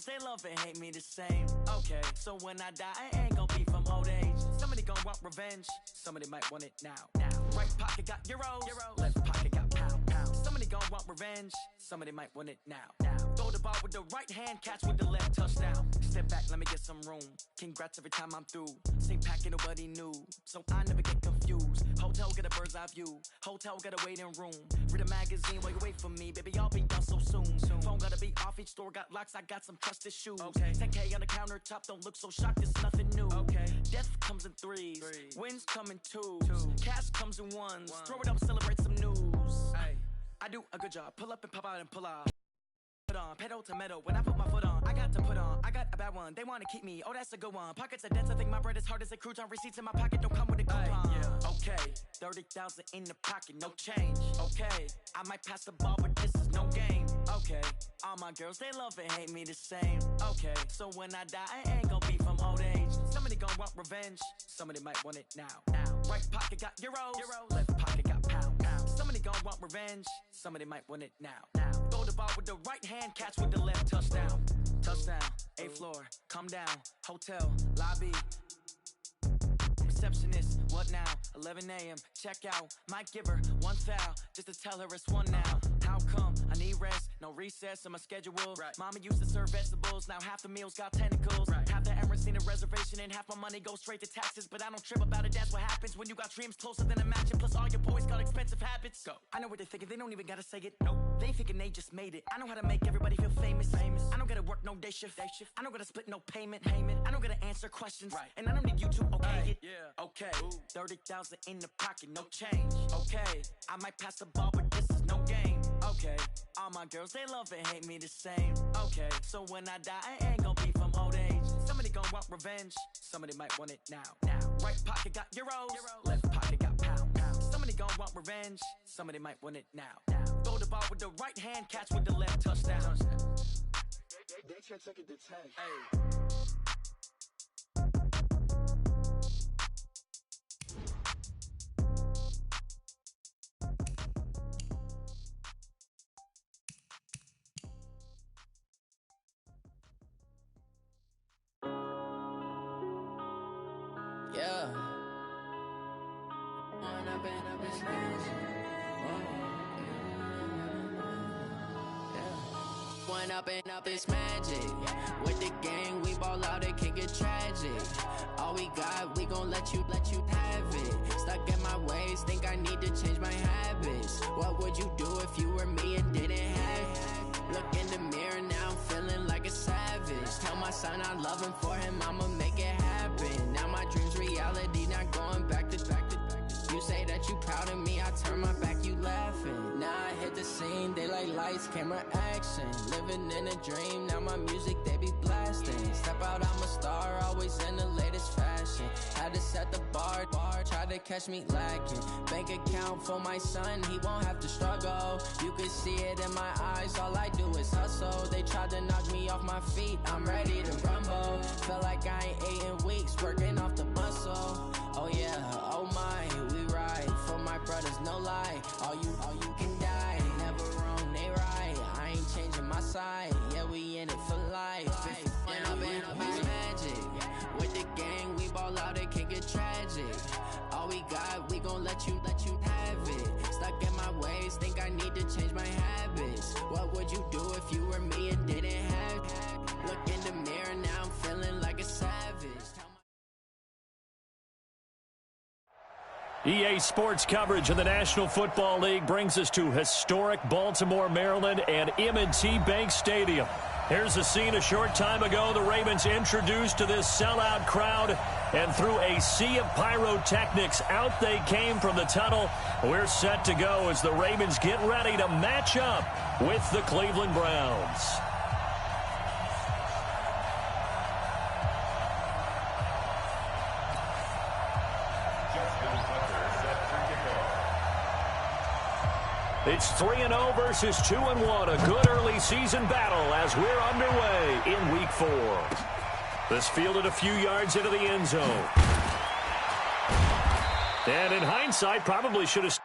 girls, they love and hate me the same. Okay, so when I die, I ain't gonna be from old age. Somebody gonna want revenge, somebody might want it now. Right pocket got euros, left pocket got pound. Somebody gonna want revenge, somebody might want it now. Throw the ball with the right hand, catch with the left, touchdown. Step back, let me get some room. Congrats every time I'm through. Same packet, nobody knew, so I never get confused. Hotel get a bird's eye view, hotel get a waiting room. Read a magazine while you wait for me, baby, I'll be done so soon. Phone gotta be off, each store got locks, I got some trusted shoes. 10K on the countertop, don't look so shocked, it's nothing new. Death comes in threes, wins come in twos, cash comes in ones. Throw it up, celebrate some news. I do a good job, pull up and pop out and pull off. Put on, pedal to metal, when I put my foot on, I got to put on, I got a bad one, they wanna keep me, oh that's a good one. Pockets are dense, I think my bread is hard as a crouton. Receipts in my pocket don't come with a coupon. Okay, 30,000 in the pocket, no change. Okay, I might pass the ball, but this is no game. Okay, all my girls, they love and hate me the same. Okay, so when I die, I ain't gonna be from old age. Somebody gonna want revenge, somebody might want it now. Right pocket got euros, left pocket got pound. Somebody gonna want revenge, somebody might want it now. Throw the ball with the right hand, catch with the left, touchdown. Touchdown, 8th floor, come down, hotel, lobby. Receptionist, what now? 11 a.m., check out. Might give her one foul, just to tell her it's one now. How come? I need rest, no recess in my schedule. Mama used to serve vegetables, now half the meals got tentacles. Half the Emirates need a reservation and half my money goes straight to taxes. But I don't trip about it, that's what happens when you got dreams closer than a mansion. Plus all your boys got expensive habits. Go. I know what they're thinking, they don't even gotta say it. Nope. They ain't thinking they just made it. I know how to make everybody feel famous. I don't gotta work no day shift. I don't gotta split no payment. I don't gotta answer questions. And I don't need you to okay it. Okay, 30,000 in the pocket, no change. Okay, I might pass the ball, but this is no game. Okay, all my girls, they love and hate me the same. Okay, so when I die, I ain't gonna be from old age. Somebody gonna want revenge, somebody might want it now. Right pocket got euros, left pocket got pound. Somebody gonna want revenge, somebody might want it now. Throw the ball with the right hand, catch with the left, touchdown. They can't take it to 10. Yeah. When I've been up this magic. When up and up it's magic. With the gang, we ball out, it can get tragic. All we got, we gon' let you have it. Stuck in my ways, think I need to change my habits. What would you do if you were me and didn't have it? Look in the mirror, now I'm feeling like a savage. Tell my son I love him, for him I'ma make it happen. Now my dream's reality, not going back to. You say that you proud of me, I turn my back, you laughing. Now I hit the scene, they like lights, camera, action. Living in a dream, now my music, they be blasting. Step out, I'm a star, always in the latest fashion. Had to set the bar, try to catch me lacking. Bank account for my son, he won't have to struggle. You can see it in my eyes, all I do is hustle. They tried to knock me off my feet, I'm ready to rumble. Felt like I ain't ate in weeks, working off the muscle. Oh yeah, oh my, we ride for my brothers, no lie. All you can die, never wrong, they right. I ain't changing my side, yeah, we in it for life. When I've been up it's magic. With the gang, we ball out, it can get tragic. All we got, we gon' let you have it. Stuck in my ways, think I need to change my habits. What would you do if you were me and didn't have it? Look in the mirror, now I'm feeling like a savage. EA Sports coverage of the National Football League brings us to historic Baltimore, Maryland, and M&T Bank Stadium. Here's a scene a short time ago. The Ravens introduced to this sellout crowd, and through a sea of pyrotechnics, out they came from the tunnel. We're set to go as the Ravens get ready to match up with the Cleveland Browns. It's 3-0 versus 2-1. A good early season battle as we're underway in Week 4. This fielded a few yards into the end zone. And in hindsight, probably should have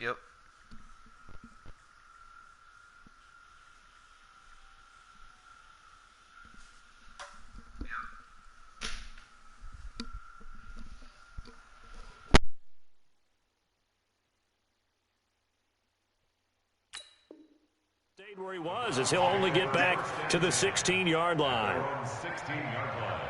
Yep. Stayed where he was, as he'll only get back to the 16-yard line. 16-yard line.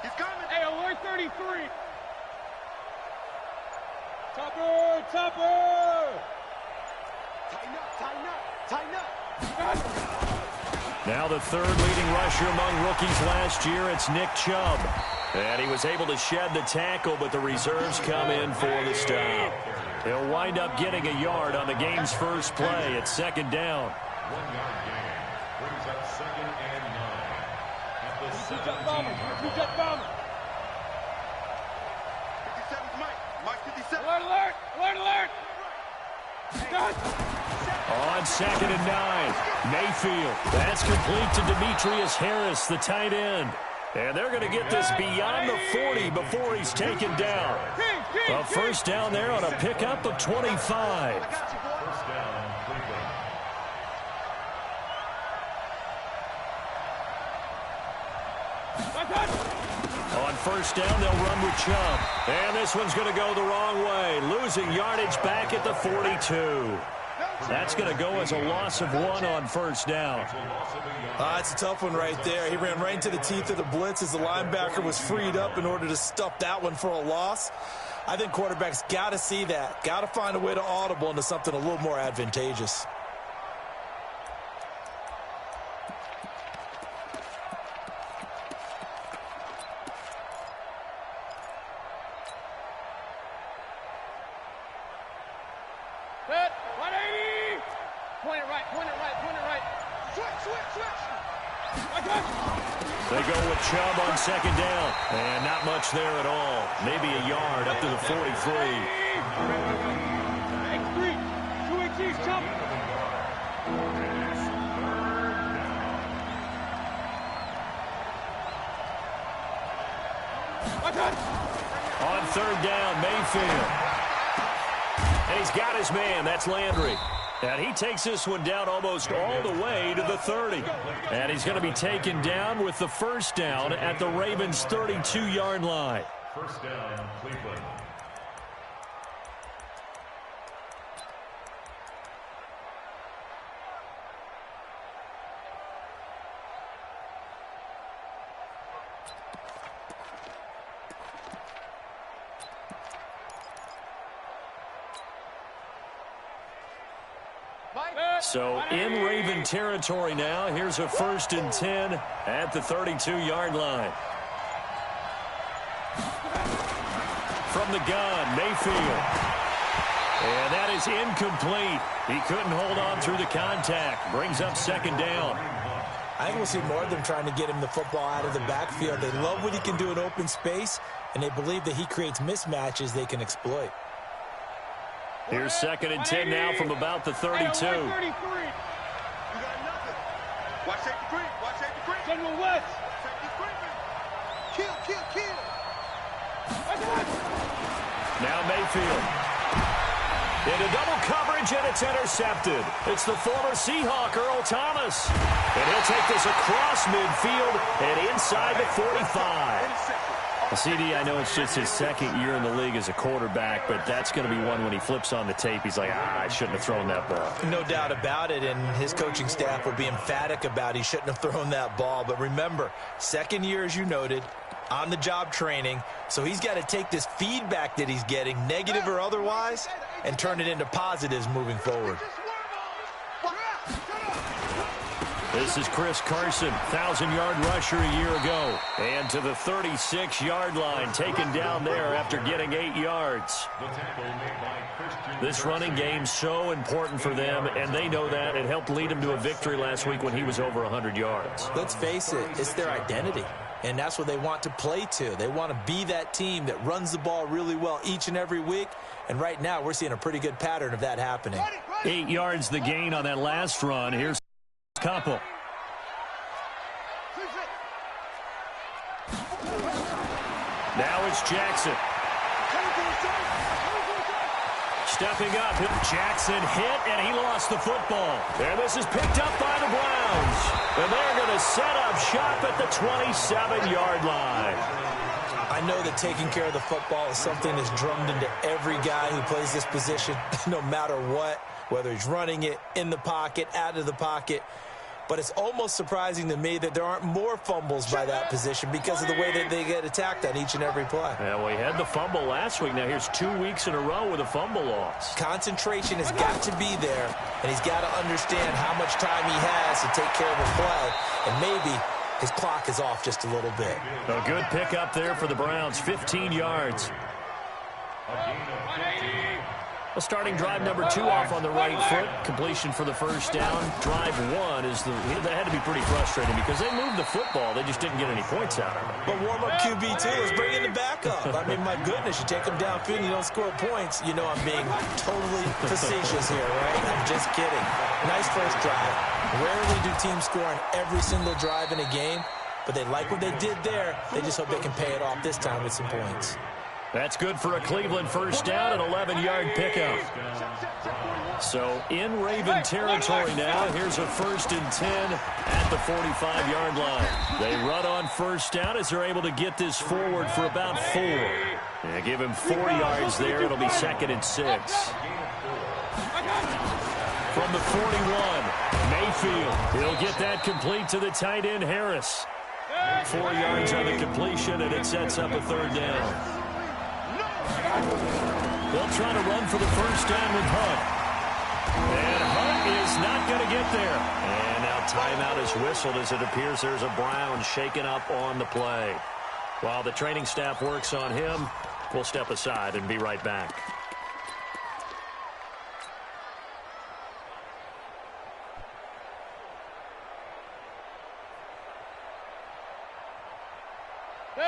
He's coming. Hey, alert 33. Topper, Topper. Tighten up. Now the third leading rusher among rookies last year, it's Nick Chubb. And he was able to shed the tackle, but the reserves come in for the stop. He'll wind up getting a yard on the game's first play. It's second down. 1 yard gain. Brings up 2nd and 9. At the 17-yard line. 57's Mike. Mike 57. Alert, alert, alert, alert. On 2nd and 9, Mayfield. That's complete to Demetrius Harris, the tight end. And they're going to get this beyond the 40 before he's taken down. A first down there on a pickup of 25. First down, Cleveland. On first down, they'll run with Chubb. And this one's going to go the wrong way, losing yardage back at the 42. That's going to go as a loss of 1 on first down. It's a tough one right there. He ran right into the teeth of the blitz as the linebacker was freed up in order to stuff that one for a loss. I think quarterbacks got to see that. Got to find a way to audible into something a little more advantageous. They go with Chubb on second down. And not much there at all. Maybe a yard up to the 43. On third down, Mayfield. And he's got his man. That's Landry. And he takes this one down almost all the way to the 30. And he's going to be taken down with the first down at the Ravens' 32-yard line. First down, Cleveland. So in Raven territory now. Here's a 1st and 10 at the 32-yard line. From the gun, Mayfield. And that is incomplete. He couldn't hold on through the contact. Brings up second down. I think we'll see more of them trying to get him the football out of the backfield. They love what he can do in open space, and they believe that he creates mismatches they can exploit. Here's 2nd and 10 now from about the 32. You got nothing. Watch safety creep. Watch safety creep. General West. Safety creeping. Kill. Now Mayfield. Into double coverage, and it's intercepted. It's the former Seahawk, Earl Thomas. And he'll take this across midfield and inside the 45. CD, I know it's just his 2nd year in the league as a quarterback, but that's going to be one when he flips on the tape. He's like, I shouldn't have thrown that ball. No doubt about it, and his coaching staff will be emphatic about he shouldn't have thrown that ball. But remember, 2nd year, as you noted, on-the-job training, so he's got to take this feedback that he's getting, negative or otherwise, and turn it into positives moving forward. This is Chris Carson, 1,000-yard rusher a year ago. And to the 36-yard line, taken down there after getting 8 yards. This running game's so important for them, and they know that. It helped lead them to a victory last week when he was over 100 yards. Let's face it, it's their identity. And that's what they want to play to. They want to be that team that runs the ball really well each and every week. And right now, we're seeing a pretty good pattern of that happening. 8 yards the gain on that last run. Here's Couple. Now it's Jackson. Stepping up, Jackson hit, and he lost the football. And this is picked up by the Browns. And they're going to set up shop at the 27-yard line. I know that taking care of the football is something that's drummed into every guy who plays this position, no matter what, whether he's running it, in the pocket, out of the pocket. But it's almost surprising to me that there aren't more fumbles by that position because of the way that they get attacked on each and every play. Yeah, well, he had the fumble last week. Now here's 2 weeks in a row with a fumble loss. Concentration has got to be there, and he's got to understand how much time he has to take care of the play, and maybe his clock is off just a little bit. A good pickup there for the Browns, 15 yards. A starting drive number 2 off on the right foot. Completion for the first down. Drive 1 is that had to be pretty frustrating because they moved the football. They just didn't get any points out of it. But warm-up QB2 is bringing the backup. I mean, my goodness, you take them downfield and you don't score points. You know I'm being totally facetious here, right? I'm just kidding. Nice first drive. Rarely do teams score on every single drive in a game, but they like what they did there. They just hope they can pay it off this time with some points. That's good for a Cleveland first down, an 11-yard pickup. So in Raven territory now, here's a 1st and 10 at the 45-yard line. They run on first down as they're able to get this forward for about 4. Yeah, give him 4 yards there. It'll be 2nd and 6. From the 41, Mayfield. He'll get that complete to the tight end, Harris. 4 yards on the completion, and it sets up a 3rd down. They'll try to run for the first down with Hunt. And Hunt is not going to get there. And now timeout is whistled as it appears there's a Brown shaken up on the play. While the training staff works on him, we'll step aside and be right back.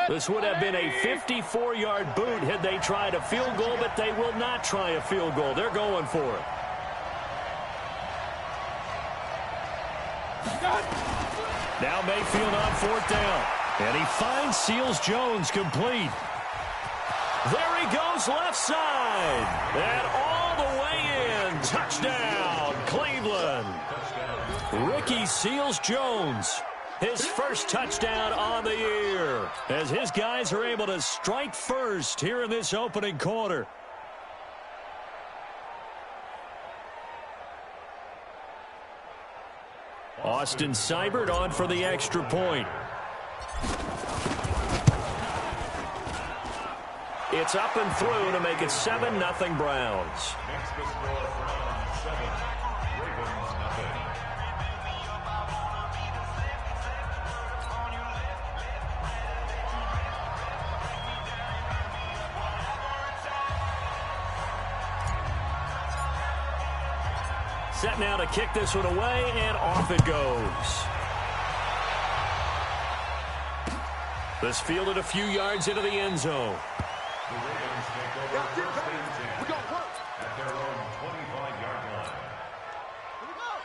This would have been a 54-yard boot had they tried a field goal, but they will not try a field goal. They're going for it. Now Mayfield on 4th down. And he finds Seals-Jones complete. There he goes left side. And all the way in. Touchdown, Cleveland. Ricky Seals-Jones. His first touchdown on the year as his guys are able to strike first here in this opening quarter. Austin Seibert on for the extra point. It's up and through to make it 7-0 Browns. Set now to kick this one away, and off it goes. This fielded a few yards into the end zone. The Ravens take over first and 10 at their own 25-yard line.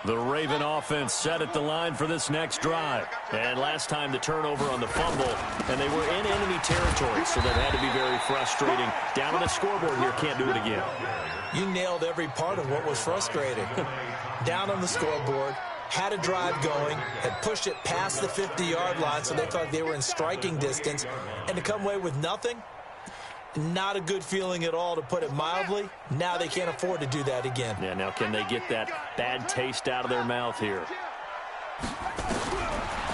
The Raven offense set at the line for this next drive. And last time the turnover on the fumble, and they were in enemy territory, so that had to be very frustrating. Down on the scoreboard here, can't do it again. You nailed every part of what was frustrating. Down on the scoreboard, had a drive going, had pushed it past the 50-yard line, so they thought they were in striking distance, and to come away with nothing, not a good feeling at all, to put it mildly. Now they can't afford to do that again. Yeah, now can they get that bad taste out of their mouth here?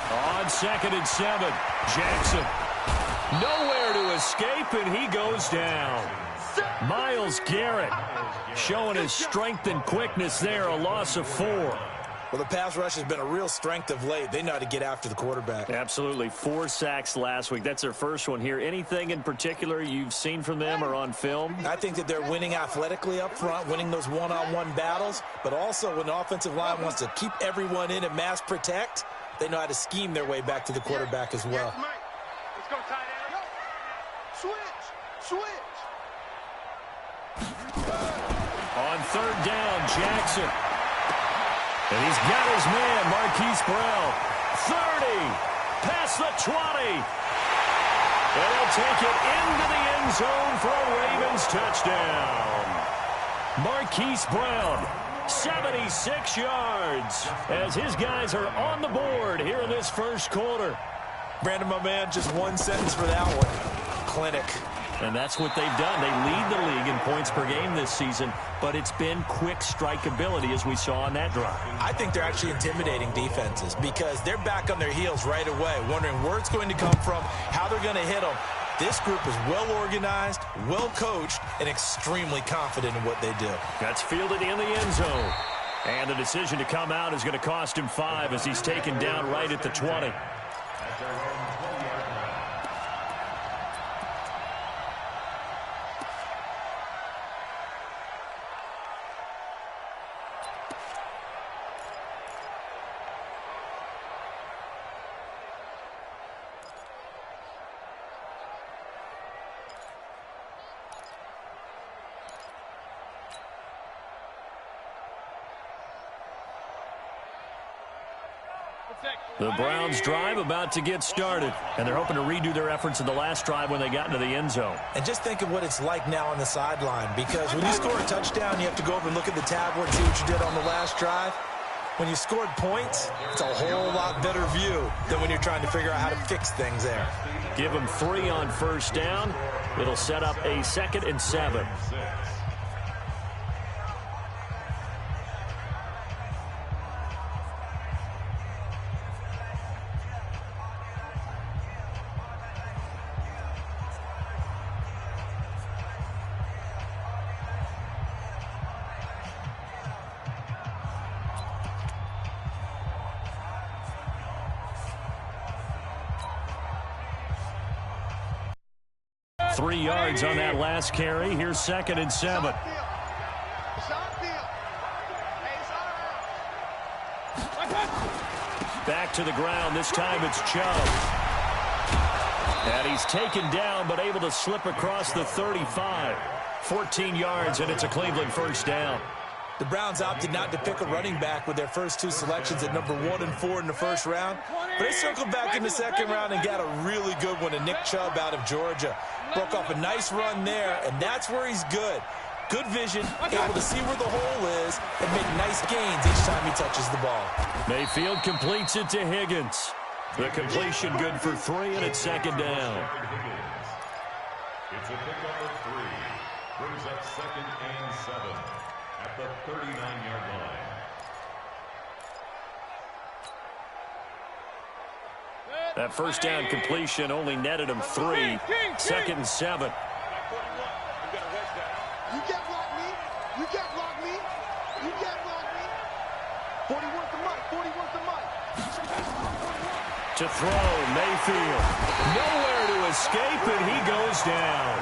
On 2nd and 7, Jackson. Nowhere to escape, and he goes down. Myles Garrett showing his strength and quickness there, a loss of 4. Well, the pass rush has been a real strength of late. They know how to get after the quarterback. Absolutely. 4 sacks last week. That's their first one here. Anything in particular you've seen from them or on film? I think that they're winning athletically up front, winning those one-on-one battles, but also when the offensive line wants to keep everyone in and mass protect, they know how to scheme their way back to the quarterback as well. Let's go, tight end. Switch. On 3rd down, Jackson. And he's got his man, Marquise Brown. 30, past the 20. And he'll take it into the end zone for a Ravens touchdown. Marquise Brown, 76 yards, as his guys are on the board here in this first quarter. Brandon, my man, just one sentence for that one. Clinic. And that's what they've done. They lead the league in points per game this season, but it's been quick strike ability as we saw on that drive. I think they're actually intimidating defenses because they're back on their heels right away, wondering where it's going to come from, how they're going to hit them. This group is well organized, well coached, and extremely confident in what they do. That's fielded in the end zone. And the decision to come out is going to cost him 5 as he's taken down right at the 20. The Browns drive about to get started, and they're hoping to redo their efforts in the last drive when they got into the end zone. And just think of what it's like now on the sideline, because when you score a touchdown, you have to go over and look at the tablet and see what you did on the last drive. When you scored points, it's a whole lot better view than when you're trying to figure out how to fix things there. Give them 3 on 1st down. It'll set up a 2nd and 7. Three yards on that last carry. Here's 2nd and 7. Back to the ground. This time it's Chubb. And he's taken down but able to slip across the 35. 14 yards, and it's a Cleveland 1st down. The Browns opted not to pick a running back with their first 2 selections at number 1 and 4 in the 1st round. But they circled back in the 2nd round and got a really good one in Nick Chubb out of Georgia. Broke off a nice run there, and that's where he's good. Good vision, able to see where the hole is, and make nice gains each time he touches the ball. Mayfield completes it to Higgins. The completion good for 3, and it's 2nd down. It's a pickup of 3. Brings up 2nd and 7 at the 39-yard line. That 1st down completion only netted him 3. 2nd and 7. You can't block me. You can't block me. You can't block me. 40 worth the mic. 40 worth the mic. To throw, Mayfield. Nowhere to escape, and he goes down.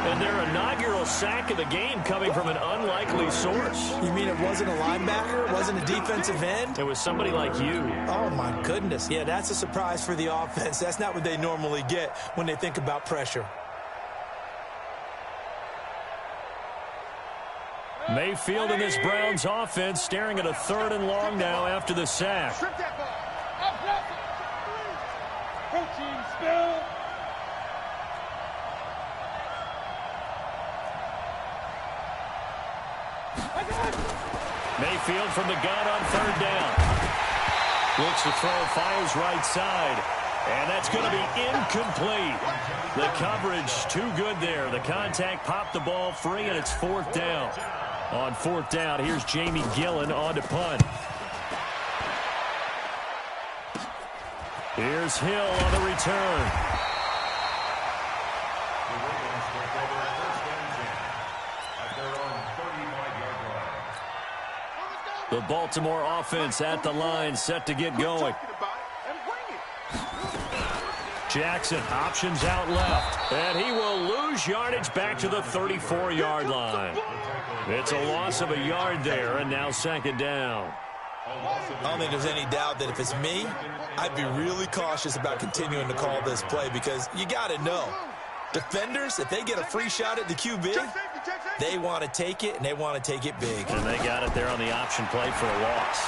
And their inaugural sack of the game coming from an unlikely source. You mean it wasn't a linebacker? It wasn't a defensive end? It was somebody like you. Oh, my goodness. Yeah, that's a surprise for the offense. That's not what they normally get when they think about pressure. Mayfield and this Browns offense staring at a 3rd and long now after the sack. Strip that ball. Coaching spill. Mayfield from the gun on 3rd down. Looks to throw, fires right side. And that's going to be incomplete. The coverage too good there. The contact popped the ball free, and it's 4th down. On 4th down, here's Jamie Gillen on to punt. Here's Hill on the return. The Ravens take over 1st and 10 at their own 35-yard line. The Baltimore offense at the line, set to get going. Jackson options out left, and he will lose yardage back to the 34-yard line. It's a loss of a yard there, and now second down. I don't think there's any doubt that if it's me, I'd be really cautious about continuing to call this play because you got to know, defenders, if they get a free shot at the QB, they want to take it, and they want to take it big. And they got it there on the option play for a loss.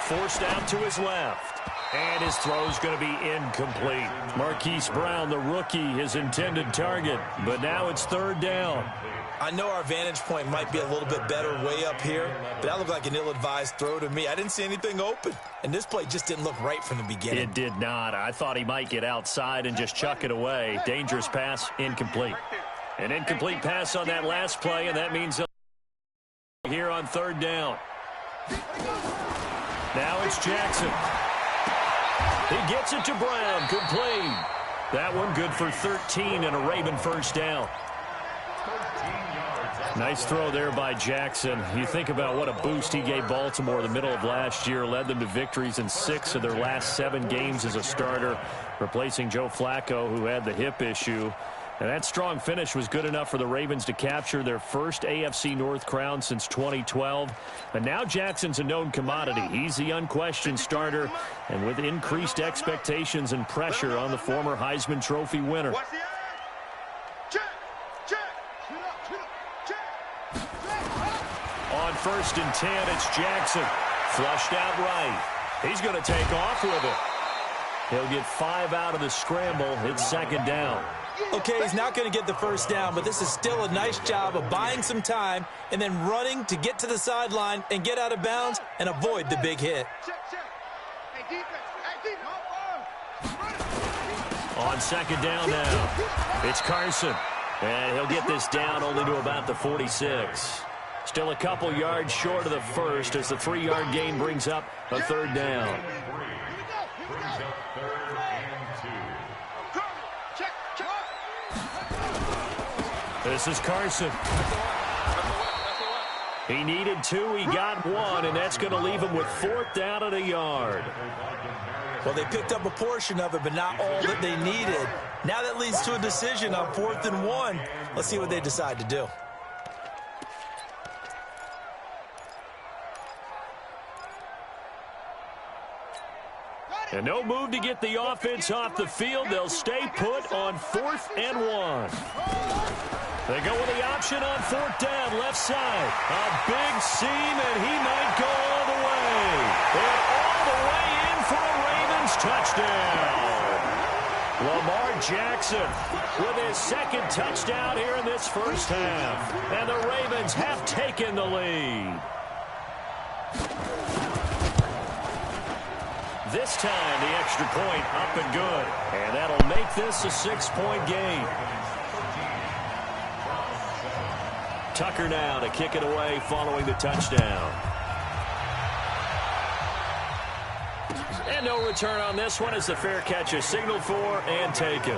Forced out to his left. And his throw's going to be incomplete. Marquise Brown, the rookie, his intended target. But now it's third down. I know our vantage point might be a little bit better way up here, but that looked like an ill-advised throw to me. I didn't see anything open, and this play just didn't look right from the beginning. It did not. I thought he might get outside and just chuck it away. Dangerous pass, incomplete. An incomplete pass on that last play, and that means here on third down. Now it's Jackson. He gets it to Brown, complete. That one good for 13 and a Raven first down. Nice throw there by Jackson. You think about what a boost he gave Baltimore in the middle of last year, led them to victories in 6 of their last 7 games as a starter, replacing Joe Flacco, who had the hip issue. And that strong finish was good enough for the Ravens to capture their first AFC North crown since 2012. And now Jackson's a known commodity. He's the unquestioned starter, and with increased expectations and pressure on the former Heisman Trophy winner. On 1st and 10, it's Jackson. Flushed out right. He's going to take off with it. He'll get 5 out of the scramble. It's second down. Okay, he's not going to get the first down, but this is still a nice job of buying some time and then running to get to the sideline and get out of bounds and avoid the big hit. On second down now, it's Carson. And he'll get this down only to about the 46. Still a couple yards short of the first as the 3-yard gain brings up a third down. This is Carson. He needed 2, he got 1, and that's going to leave him with 4th down and a yard. Well, they picked up a portion of it, but not all that they needed. Now that leads to a decision on 4th and 1. Let's see what they decide to do. And no move to get the offense off the field. They'll stay put on 4th and 1. They go with the option on 4th down, left side. A big seam, and he might go all the way. And all the way in for a Ravens touchdown. Lamar Jackson with his 2nd touchdown here in this first half. And the Ravens have taken the lead. This time, the extra point up and good. And that'll make this a 6-point game. Tucker now to kick it away following the touchdown. And no return on this one as the fair catch is signaled for and taken.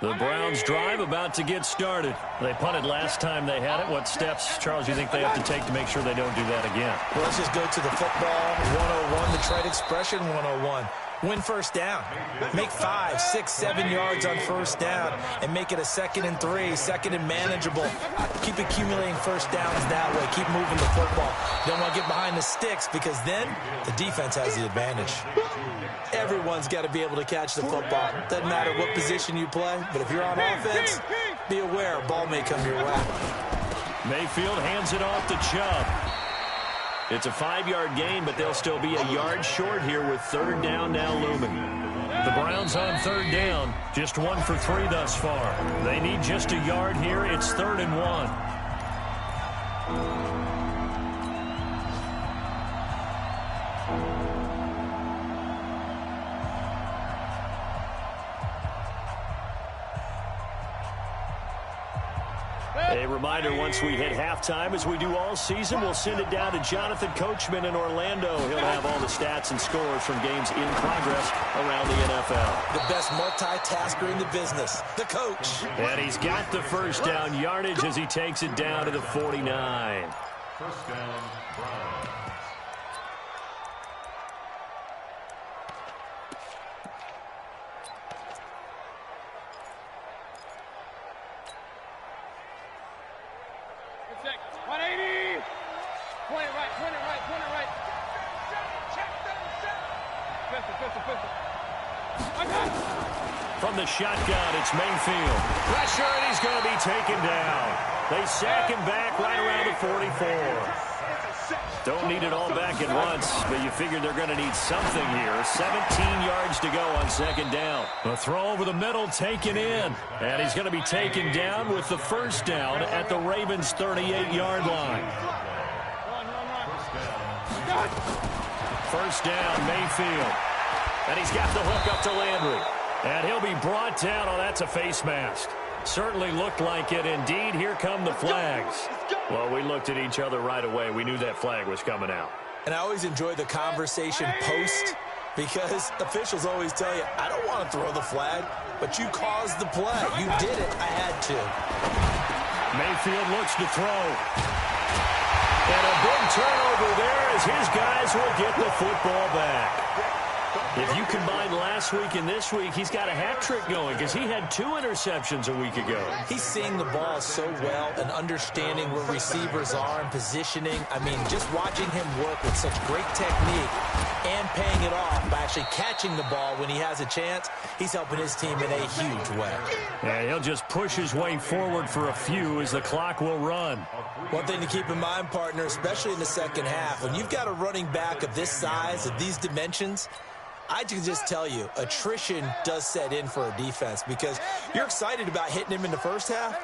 The Browns drive about to get started. They punted last time they had it. What steps, Charles, you think they have to take to make sure they don't do that again? Well, let's just go to the football 101, the trade expression 101. Win first down. Make 5, 6, 7 yards on first down and make it a 2nd and 3, 2nd and manageable. Keep accumulating first downs that way. Keep moving the football. You don't want to get behind the sticks because then the defense has the advantage. Everyone's got to be able to catch the football. Doesn't matter what position you play, but if you're on offense, be aware a ball may come your way. Mayfield hands it off to Chubb. It's a 5-yard gain, but they'll still be a yard short here with third down now looming. The Browns on third down, just 1 for 3 thus far. They need just a yard here. It's 3rd and 1. A reminder, once we hit halftime, as we do all season, we'll send it down to Jonathan Coachman in Orlando. He'll have all the stats and scores from games in progress around the NFL. The best multitasker in the business, the coach. And he's got the first down yardage as he takes it down to the 49. First down, Browns. From the shotgun, it's Mayfield. Pressure, and he's going to be taken down. They sack him back right around the 44. Don't need it all back at once, but you figure they're going to need something here. 17 yards to go on second down. The throw over the middle taken in, and he's going to be taken down with the first down at the Ravens' 38-yard line. First down, Mayfield. And he's got the hook up to Landry. And he'll be brought down. Oh, that's a face mask. Certainly looked like it. Indeed, here come the flags. Well, we looked at each other right away. We knew that flag was coming out. And I always enjoy the conversation post because officials always tell you, I don't want to throw the flag, but you caused the play. You did it. I had to. Mayfield looks to throw. And a big turnover there as his guys will get the football back. If you combine last week and this week, he's got a hat trick going because he had 2 interceptions a week ago. He's seeing the ball so well and understanding where receivers are and positioning. I mean, just watching him work with such great technique and paying it off by actually catching the ball when he has a chance, he's helping his team in a huge way. And he'll just push his way forward for a few as the clock will run. One thing to keep in mind, partner, especially in the second half, when you've got a running back of this size, of these dimensions, I can just tell you, attrition does set in for a defense because you're excited about hitting him in the first half.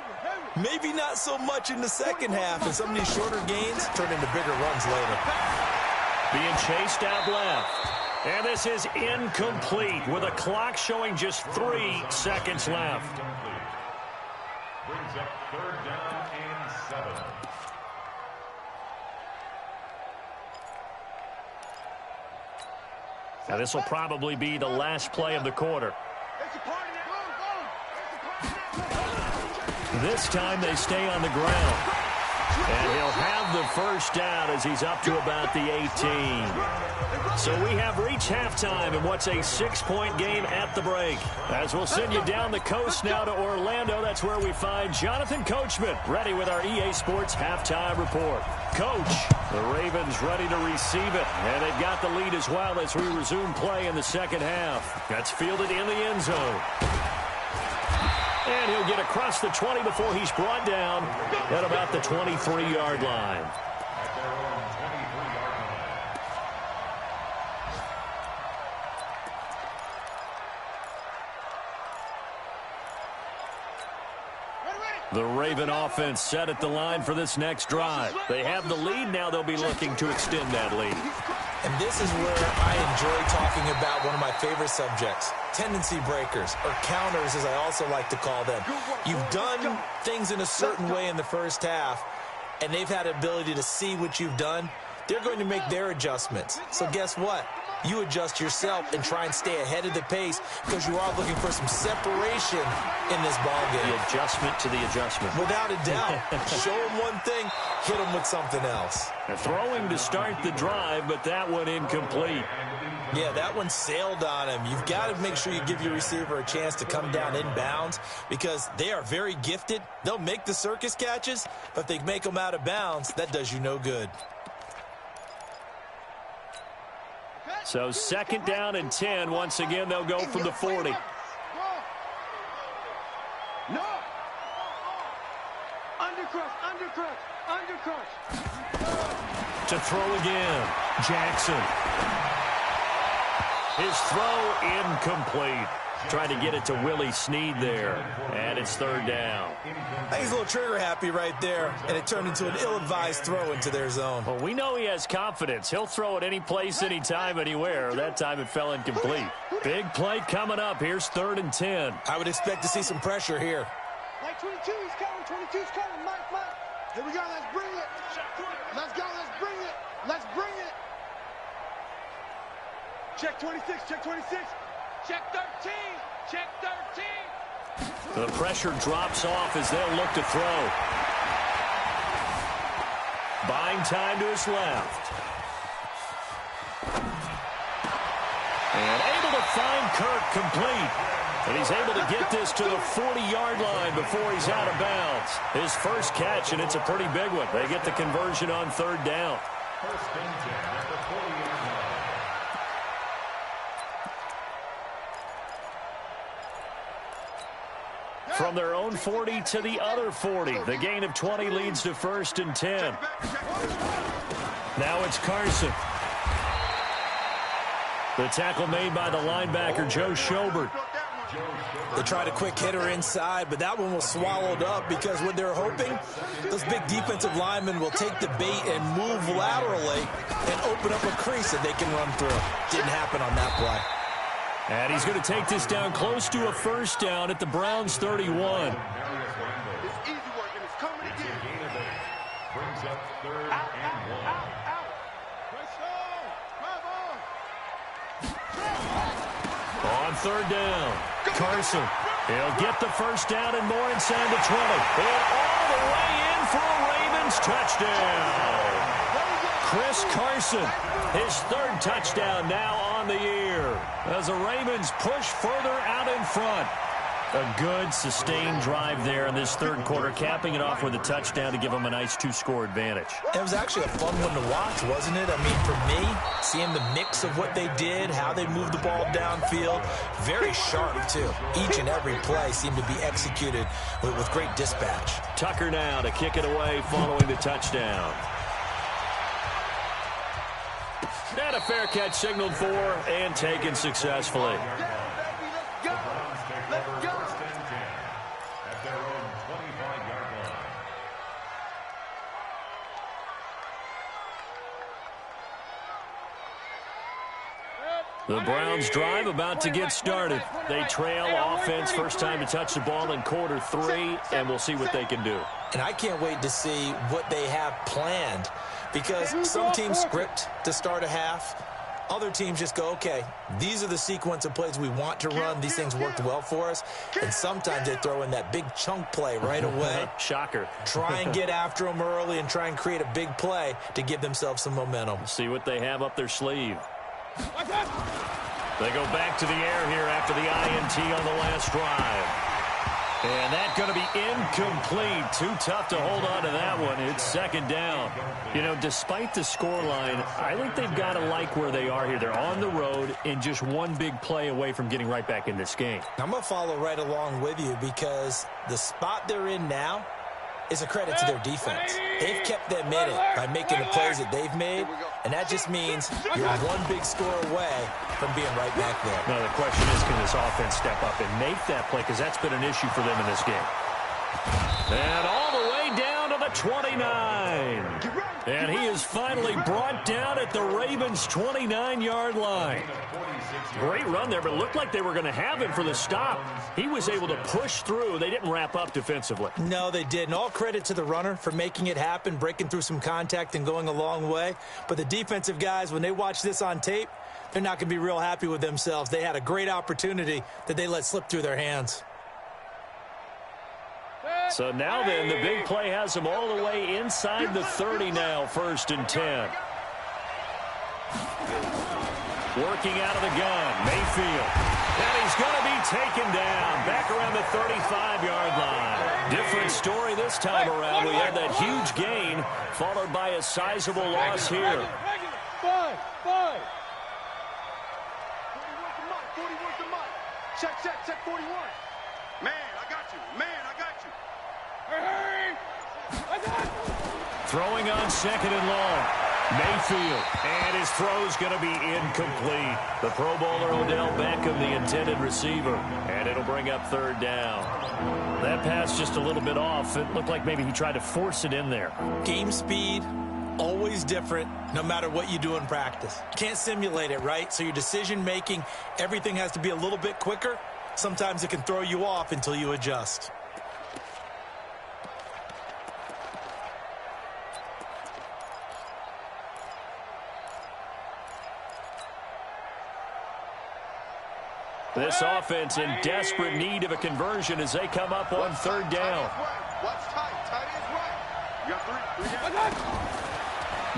Maybe not so much in the second half, and some of these shorter gains turn into bigger runs later. Being chased out left. And this is incomplete with a clock showing just 3 seconds left. Brings up third down and 7. Now this will probably be the last play of the quarter. This time they stay on the ground. And he'll have the first down as he's up to about the 18. So we have reached halftime in what's a 6-point game at the break. As we'll send you down the coast now to Orlando, that's where we find Jonathan Coachman ready with our EA Sports halftime report. Coach, the Ravens ready to receive it, and they've got the lead as well as we resume play in the second half. That's fielded in the end zone. And he'll get across the 20 before he's brought down at about the 23-yard line. The Raven offense set at the line for this next drive. They have the lead. Now they'll be looking to extend that lead. And this is where I enjoy talking about one of my favorite subjects, tendency breakers, or counters as I also like to call them. You've done things in a certain way in the first half, and they've had the ability to see what you've done. They're going to make their adjustments. So guess what? You adjust yourself and try and stay ahead of the pace because you are looking for some separation in this ballgame. The adjustment to the adjustment. Without a doubt. Show them one thing, hit them with something else. A throwing to start the drive, but that one incomplete. Yeah, that one sailed on him. You've got to make sure you give your receiver a chance to come down inbounds because they are very gifted. They'll make the circus catches, but if they make them out of bounds, that does you no good. So second down and 10. Once again, they'll go from the 40. No. Undercrush. To throw again. Jackson. His throw incomplete. Trying to get it to Willie Snead there. And it's third down. I think he's a little trigger happy right there, and it turned into an ill-advised throw into their zone. Well, we know he has confidence. He'll throw it any place, anytime, anywhere. That time it fell incomplete. Big play coming up. Here's third and 10. I would expect to see some pressure here. Like 22, he's coming. 22's coming. Mike. Here we go. Let's bring it. Let's go. Let's bring it. Let's bring it. Check 26. Check 26. Check 13. Check 13. The pressure drops off as they'll look to throw. Buying time to his left. And able to find Kirk complete. And he's able to get this to the 40-yard line before he's out of bounds. His first catch, and it's a pretty big one. They get the conversion on third down. First and 10 at the 40-yard line. From their own 40 to the other 40. The gain of 20 leads to first and 10. Now it's Carson. The tackle made by the linebacker, Joe Schobert. They tried a quick hitter inside, but that one was swallowed up because what they're hoping, those big defensive linemen will take the bait and move laterally and open up a crease that they can run through. Didn't happen on that play. And he's going to take this down close to a first down at the Browns' 31. It's easy work, and it's coming again. Brings up third and 1. On third down, Carson. He'll get the first down and more inside the 20. And all the way in for a Ravens touchdown. Chris Carson, his third touchdown now on the year as the Ravens push further out in front. A good, sustained drive there in this third quarter, capping it off with a touchdown to give them a nice two-score advantage. It was actually a fun one to watch, wasn't it? I mean, for me, seeing the mix of what they did, how they moved the ball downfield, very sharp, too. Each and every play seemed to be executed with great dispatch. Tucker now to kick it away following the touchdown. And a fair catch signaled for and taken successfully. The Browns drive about to get started. They trail offense, first time to touch the ball in quarter 3, and we'll see what they can do. And I can't wait to see what they have planned, because some teams script to start a half. Other teams just go, okay, these are the sequence of plays we want to run. These things worked well for us. And sometimes they throw in that big chunk play right away. Shocker. Try and get after them early and try and create a big play to give themselves some momentum. See what they have up their sleeve. They go back to the air here after the INT on the last drive. And that's going to be incomplete. Too tough to hold on to that one. It's second down. You know, despite the scoreline, I think they've got to like where they are here. They're on the road and just one big play away from getting right back in this game. I'm going to follow right along with you, because the spot they're in now is a credit to their defense. They've kept them in it by making the plays that they've made, and that just means you're one big score away from being right back there. Now the question is, can this offense step up and make that play, because that's been an issue for them in this game. And all the way down to the 29. And he is finally brought down at the Ravens' 29-yard line. Great run there, but it looked like they were going to have him for the stop. He was able to push through. They didn't wrap up defensively. No, they didn't. All credit to the runner for making it happen, breaking through some contact and going a long way. But the defensive guys, when they watch this on tape, they're not going to be real happy with themselves. They had a great opportunity that they let slip through their hands. So now then, the big play has them all the way inside the 30 now, first and 10. Working out of the gun, Mayfield. And he's going to be taken down back around the 35-yard line. Different story this time around. We had that huge gain followed by a sizable loss here. 41 to Mike. Check 41. Man, I got you. Man, I got you. Hey, I got you. Throwing on second and long. Mayfield, and his throw's going to be incomplete. The Pro Bowler Odell Beckham, the intended receiver, and it'll bring up third down. That pass just a little bit off. It looked like maybe he tried to force it in there. Game speed, always different, no matter what you do in practice. Can't simulate it, right? So your decision-making, everything has to be a little bit quicker. Sometimes it can throw you off until you adjust. This offense in desperate need of a conversion as they come up on third down. What's tight? Tight is right. You got three.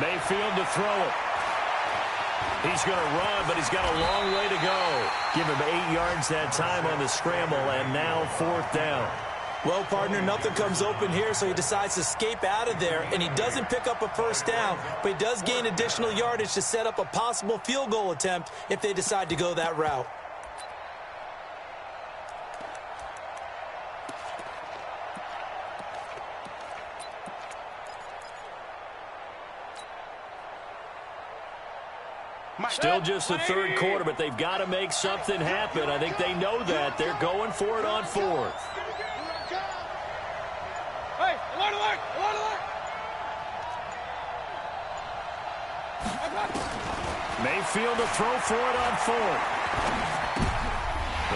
Mayfield to throw it. He's going to run, but he's got a long way to go. Give him 8 yards that time on the scramble, and now fourth down. Well, partner, nothing comes open here, so he decides to escape out of there, and he doesn't pick up a first down, but he does gain additional yardage to set up a possible field goal attempt if they decide to go that route. Still just the third quarter, but they've got to make something happen. I think they know that. They're going for it on fourth. Hey, alert, alert, alert, alert. Mayfield to throw for it on fourth.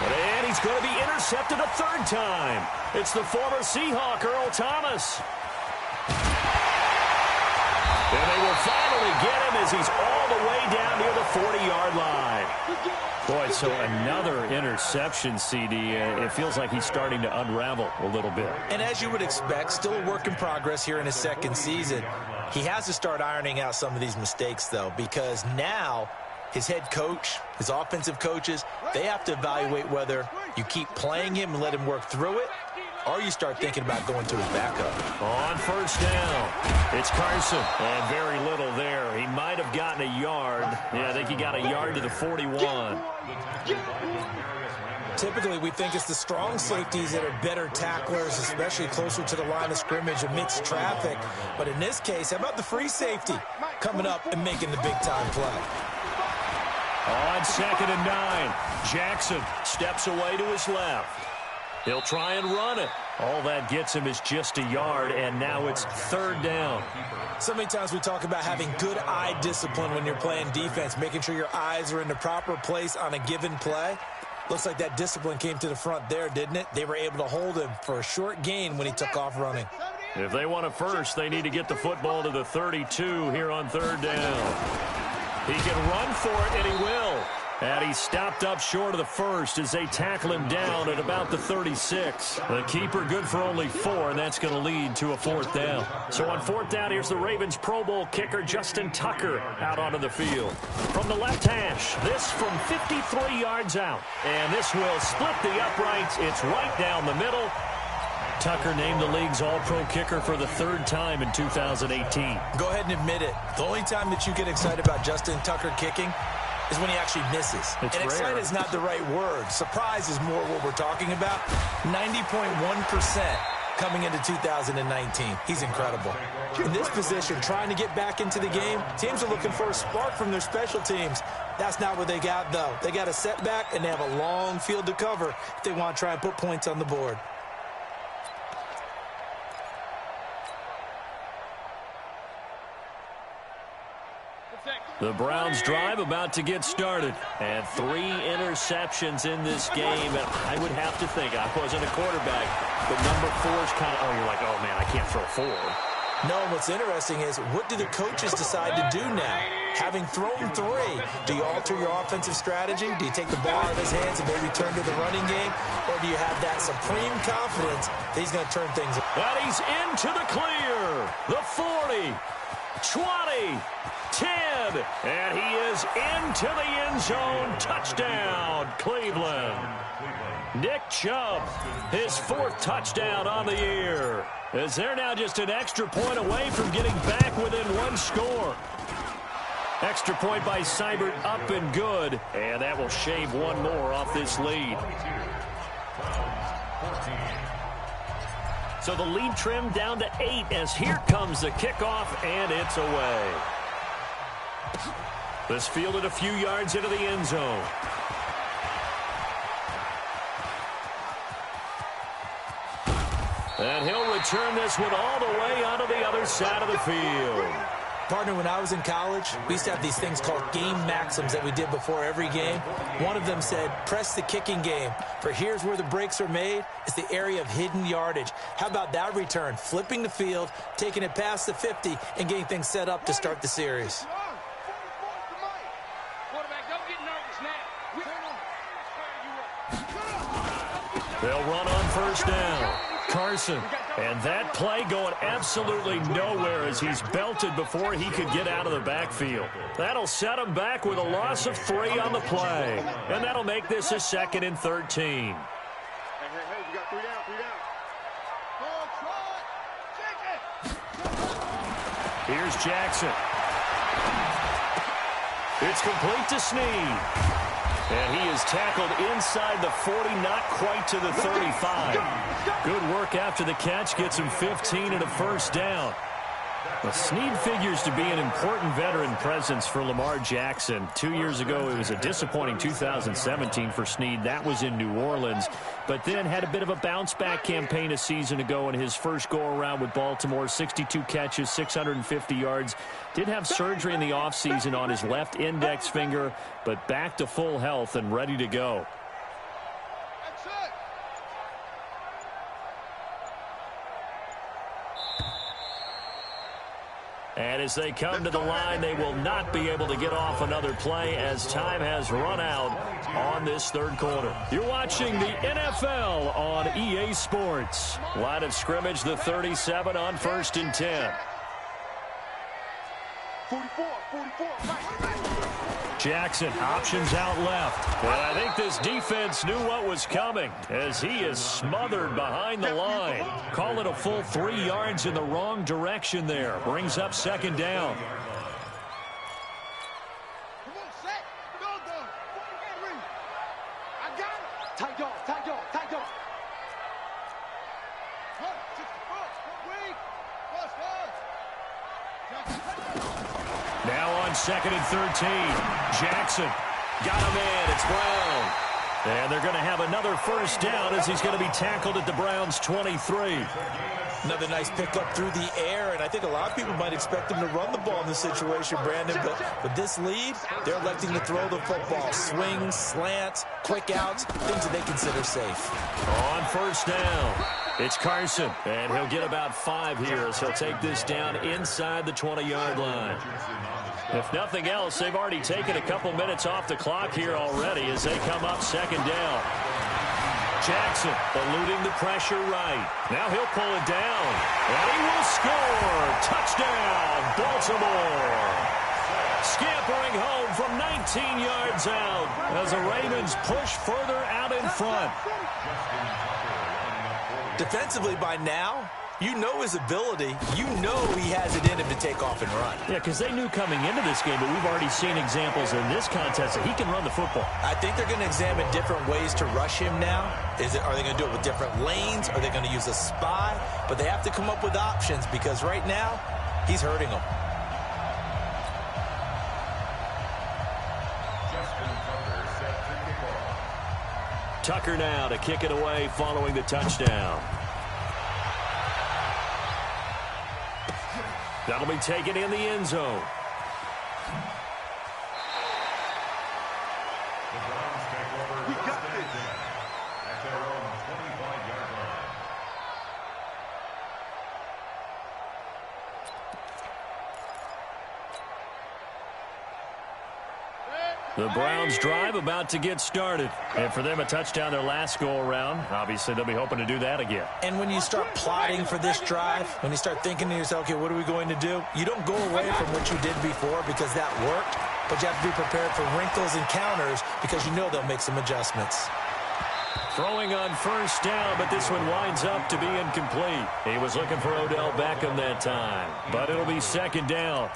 And he's going to be intercepted a third time. It's the former Seahawk, Earl Thomas. And they will finally get him as he's all the way down near the 40-yard line. Boy, so another interception, CD. It feels like he's starting to unravel a little bit. And as you would expect, still a work in progress here in his second season. He has to start ironing out some of these mistakes, though, because now his head coach, his offensive coaches, they have to evaluate whether you keep playing him and let him work through it, or you start thinking about going to his backup. On first down, it's Carson. And very little there. He might have gotten a yard. Yeah, I think he got a yard to the 41. Typically, we think it's the strong safeties that are better tacklers, especially closer to the line of scrimmage amidst traffic. But in this case, how about the free safety coming up and making the big-time play? On 2nd and 9, Jackson steps away to his left. He'll try and run it. All that gets him is just a yard, and now it's third down. So many times we talk about having good eye discipline when you're playing defense, making sure your eyes are in the proper place on a given play. Looks like that discipline came to the front there, didn't it? They were able to hold him for a short gain when he took off running. If they want a first, they need to get the football to the 32 here on third down. He can run for it, and he will. And he stopped up short of the first as they tackle him down at about the 36. The keeper good for only 4, and that's going to lead to a fourth down. So on fourth down, here's the Ravens Pro Bowl kicker Justin Tucker out onto the field. From the left hash, this from 53 yards out. And this will split the uprights. It's right down the middle. Tucker named the league's all-pro kicker for the third time in 2018. Go ahead and admit it. The only time that you get excited about Justin Tucker kicking is when he actually misses. It's and rare. excited is not the right word. Surprise is more what we're talking about. 90.1% coming into 2019. He's incredible. In this position, trying to get back into the game, teams are looking for a spark from their special teams. That's not what they got, though. They got a setback, and they have a long field to cover if they want to try and put points on the board. The Browns drive about to get started. And 3 interceptions in this game. And I would have to think, I wasn't a quarterback, but number 4 is kind of, you're like, oh, man, I can't throw 4. No, what's interesting is, what do the coaches decide to do now? Having thrown 3, do you alter your offensive strategy? Do you take the ball out of his hands and maybe turn to the running game? Or do you have that supreme confidence that he's going to turn things around? And he's into the clear. The 40, 20, 10, and he is into the end zone. Touchdown, Cleveland. Nick Chubb, his 4th touchdown on the year, as they're now just an extra point away from getting back within 1 score. Extra point by Seibert, up and good, and that will shave 1 more off this lead. So the lead trimmed down to 8 as here comes the kickoff, and it's away. This fielded a few yards into the end zone. And he'll return this one all the way onto the other side of the field. Partner, when I was in college, we used to have these things called game maxims that we did before every game. One of them said, press the kicking game, for here's where the breaks are made. It's the area of hidden yardage. How about that return? Flipping the field, taking it past the 50, and getting things set up to start the series. They'll run on first down. Carson. And that play going absolutely nowhere as he's belted before he could get out of the backfield. That'll set him back with a loss of 3 on the play. And that'll make this a 2nd and 13. Hey, we got 3 down, 3 down. Here's Jackson. It's complete to Snead. And he is tackled inside the 40, not quite to the 35. Good work after the catch, gets him 15 and a first down. Well, Snead figures to be an important veteran presence for Lamar Jackson. 2 years ago, it was a disappointing 2017 for Snead. That was in New Orleans, but then had a bit of a bounce-back campaign a season ago in his first go-around with Baltimore. 62 catches, 650 yards. Did have surgery in the offseason on his left index finger, but back to full health and ready to go. And as they come to the line, they will not be able to get off another play as time has run out on this third quarter. You're watching the NFL on EA Sports. Line of scrimmage, the 37 on 1st and 10. 44, Jackson options out left. And I think this defense knew what was coming as he is smothered behind the line. Call it a full 3 yards in the wrong direction there. Brings up 2nd down. Come on, set. Go. I got it. Tight dog. Now on 2nd and 13. Jackson got him in. It's Brown. And they're going to have another first down as he's going to be tackled at the Browns' 23. Another nice pickup through the air, and I think a lot of people might expect them to run the ball in this situation, Brandon, but with this lead, they're electing to throw the football. Swings, slants, quick outs, things that they consider safe. On first down, it's Carson, and he'll get about 5 here as he'll take this down inside the 20-yard line. If nothing else, they've already taken a couple minutes off the clock here already as they come up 2nd down. Jackson eluding the pressure right. Now he'll pull it down, and he will score. Touchdown, Baltimore. Scampering home from 19 yards out as the Ravens push further out in front. Defensively by now, you know his ability. You know he has it in him to take off and run. Yeah, because they knew coming into this game, but we've already seen examples in this contest that he can run the football. I think they're going to examine different ways to rush him now. Are they going to do it with different lanes? Are they going to use a spy? But they have to come up with options because right now, he's hurting them. Tucker now to kick it away following the touchdown. That'll be taken in the end zone. The Browns take over. We got this. At their own 25-yard line. The Browns drive about to get started. And for them, a touchdown their last go-around. Obviously, they'll be hoping to do that again. And when you start plotting for this drive, when you start thinking to yourself, okay, what are we going to do? You don't go away from what you did before because that worked, but you have to be prepared for wrinkles and counters because you know they'll make some adjustments. Throwing on first down, but this one winds up to be incomplete. He was looking for Odell Beckham that time, but it'll be 2nd down.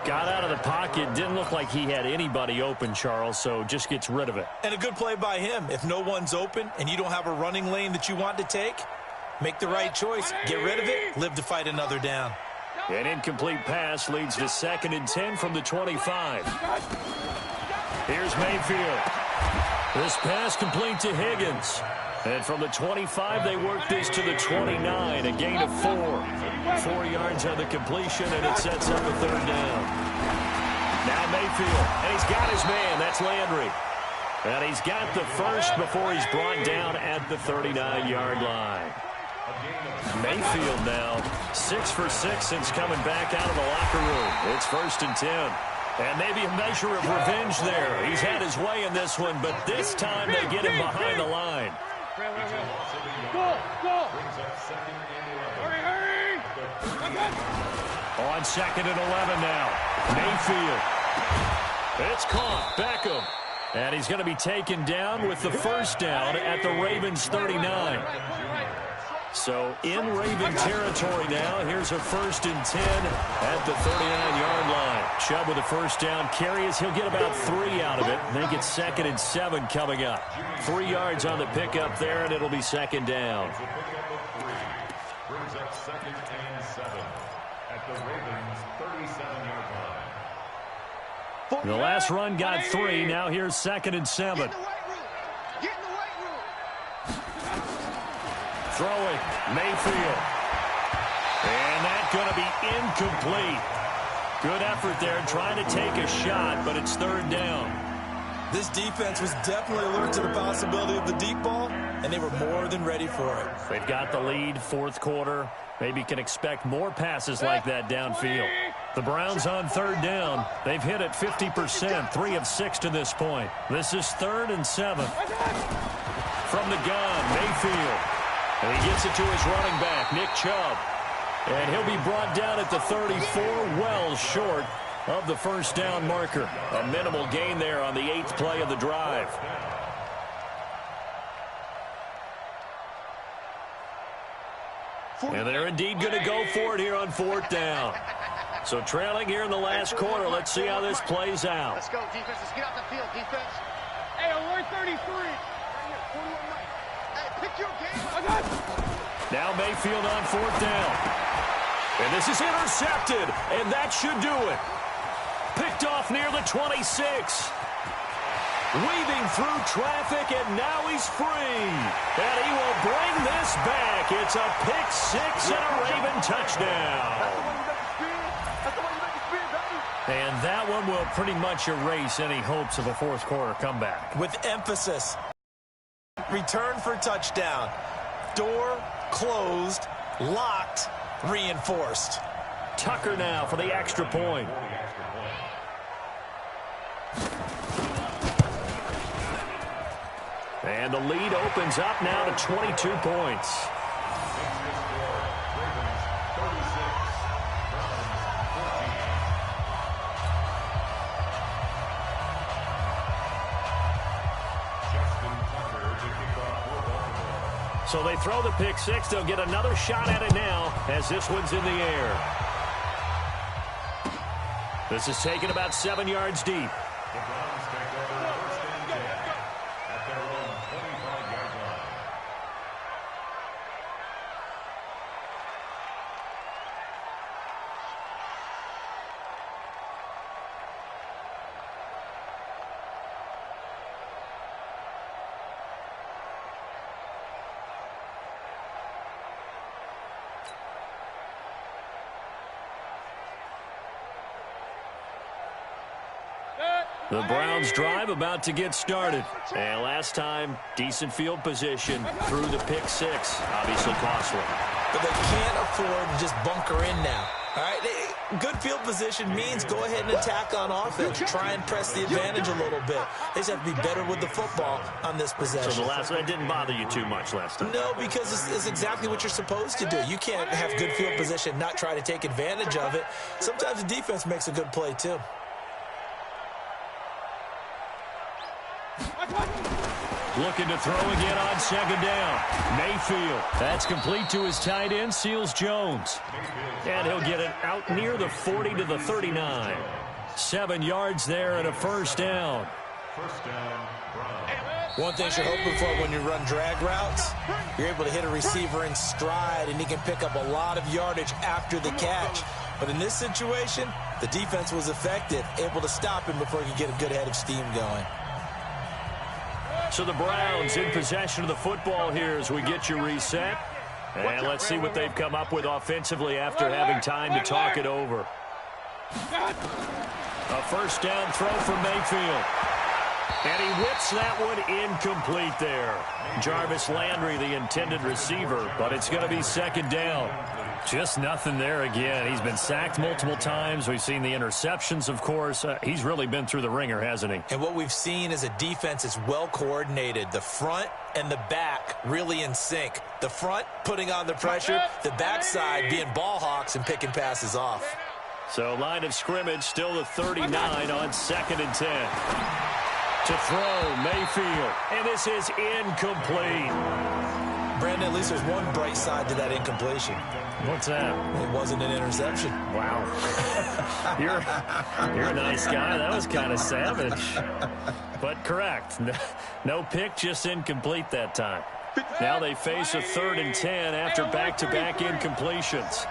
Got out of the pocket. Didn't look like he had anybody open, Charles, so just gets rid of it. And a good play by him. If no one's open and you don't have a running lane that you want to take, make the right choice. Get rid of it. Live to fight another down. An incomplete pass leads to 2nd and 10 from the 25. Here's Mayfield. This pass complete to Higgins. And from the 25, they work this to the 29, a gain of 4. 4 yards on the completion, and it sets up a 3rd down. Now Mayfield, and he's got his man. That's Landry. And he's got the first before he's brought down at the 39-yard line. Mayfield now 6 for 6 since coming back out of the locker room. It's 1st and 10. And maybe a measure of revenge there. He's had his way in this one, but this time they get him behind the line. It's a loss of a yard. Brings up second and 11. On second and 11 now. Mayfield. It's caught. Beckham. And he's going to be taken down with the first down at the Ravens 39. So in Raven territory now. Here's a 1st and 10 at the 39-yard line. Chubb with a first down carry as he'll get about 3 out of it. And they get 2nd and 7 coming up. 3 yards on the pickup there, and it'll be 2nd down. It's a pickup of 3. Brings up 2nd and 7 at the Ravens 37-yard line. The last run got 3. Now here's 2nd and 7. Throwing, Mayfield. And that's going to be incomplete. Good effort there, trying to take a shot, but it's 3rd down. This defense was definitely alert to the possibility of the deep ball, and they were more than ready for it. They've got the lead, 4th quarter. Maybe can expect more passes like that downfield. The Browns on 3rd down. They've hit it 50%, 3 of 6 to this point. This is 3rd and 7. From the gun, Mayfield. And he gets it to his running back, Nick Chubb. And he'll be brought down at the 34, well short of the first down marker. A minimal gain there on the 8th play of the drive. And they're indeed going to go for it here on 4th down. So trailing here in the last quarter. Let's see how this plays out. Let's go, defense. Let's get out the field, defense. Hey, alert 33. Now Mayfield on 4th down. And this is intercepted, and that should do it. Picked off near the 26. Weaving through traffic, and now he's free. And he will bring this back. It's a pick 6 and a Raven touchdown. And that one will pretty much erase any hopes of a 4th quarter comeback. With emphasis. Return for touchdown. Door closed, locked, reinforced. Tucker now for the extra point. And the lead opens up now to 22 points. So they throw the pick 6. They'll get another shot at it now as this one's in the air. This is taken about 7 yards deep. The Browns take over 1st and 10 at their own 25-yard line. The Browns drive about to get started. And last time, decent field position through the pick 6. Obviously costly. But they can't afford to just bunker in now. All right, good field position means go ahead and attack on offense. Try and press the advantage a little bit. They just have to be better with the football on this possession. So the last one didn't bother you too much last time? No, because it's exactly what you're supposed to do. You can't have good field position, not try to take advantage of it. Sometimes the defense makes a good play, too. Looking to throw again on 2nd down. Mayfield. That's complete to his tight end, Seals Jones. And he'll get it out near the 40 to the 39. 7 yards there and a first down. First down, Browns. One thing you're hoping for when you run drag routes, you're able to hit a receiver in stride, and he can pick up a lot of yardage after the catch. But in this situation, the defense was effective, able to stop him before he could get a good head of steam going. So the Browns in possession of the football here as we get you reset. And let's see what they've come up with offensively after having time to talk it over. A first down throw for Mayfield. And he whips that one incomplete there. Jarvis Landry, the intended receiver, but it's going to be 2nd down. Just nothing there again. He's been sacked multiple times. We've seen the interceptions, of course. He's really been through the ringer, hasn't he? And what we've seen is a defense that's well coordinated. The front and the back really in sync. The front putting on the pressure, the backside being ball hawks and picking passes off. So line of scrimmage, still the 39 on 2nd and 10. To throw, Mayfield. And this is incomplete. Brandon, at least there's one bright side to that incompletion. What's that? It wasn't an interception. Wow. You're a nice guy. That was kind of savage. But correct. No pick, just incomplete that time. Now they face a 3rd and 10 after back-to-back incompletions.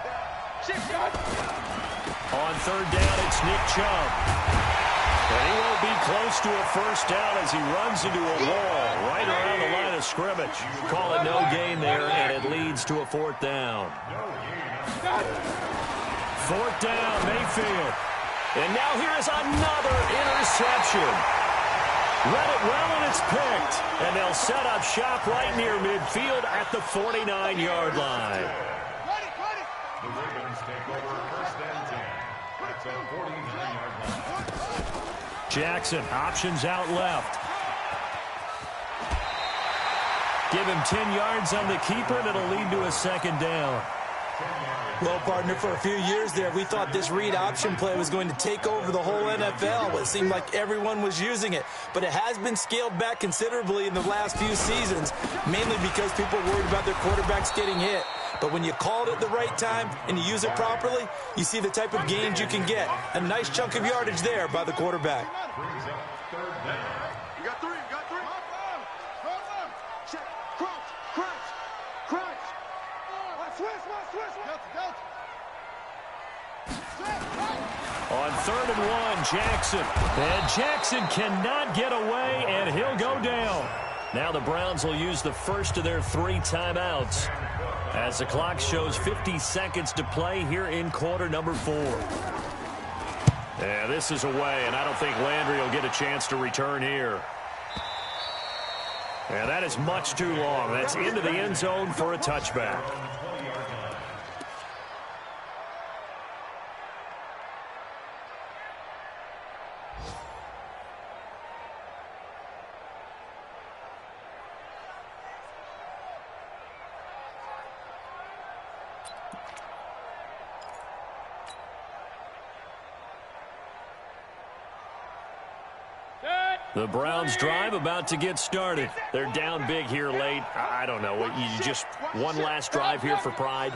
On 3rd down, it's Nick Chubb. And he won't be close to a first down as he runs into a wall right around the line of scrimmage. Call it no gain there, and it leads to a 4th down. 4th down, Mayfield. And now here is another interception. Read it well, and it's picked. And they'll set up shop right near midfield at the 49-yard line. The Ravens take over 1st and 10. That's a 49-yard line. Jackson, options out left. Give him 10 yards on the keeper, and it'll lead to a 2nd down. Well, partner, for a few years there, we thought this read option play was going to take over the whole NFL. It seemed like everyone was using it. But it has been scaled back considerably in the last few seasons, mainly because people are worried about their quarterbacks getting hit. But when you call it at the right time and you use it properly, you see the type of gains you can get. A nice chunk of yardage there by the quarterback. Brings up 3rd down. You got three. Check. Crunch. Switch. On 3rd and 1, Jackson. And Jackson cannot get away, and he'll go down. Now the Browns will use the first of their 3 timeouts as the clock shows 50 seconds to play here in quarter number 4. Yeah, this is away, and I don't think Landry will get a chance to return here. Yeah, that is much too long. That's into the end zone for a touchback. The Browns drive about to get started. They're down big here late. I don't know. You just one last drive here for pride?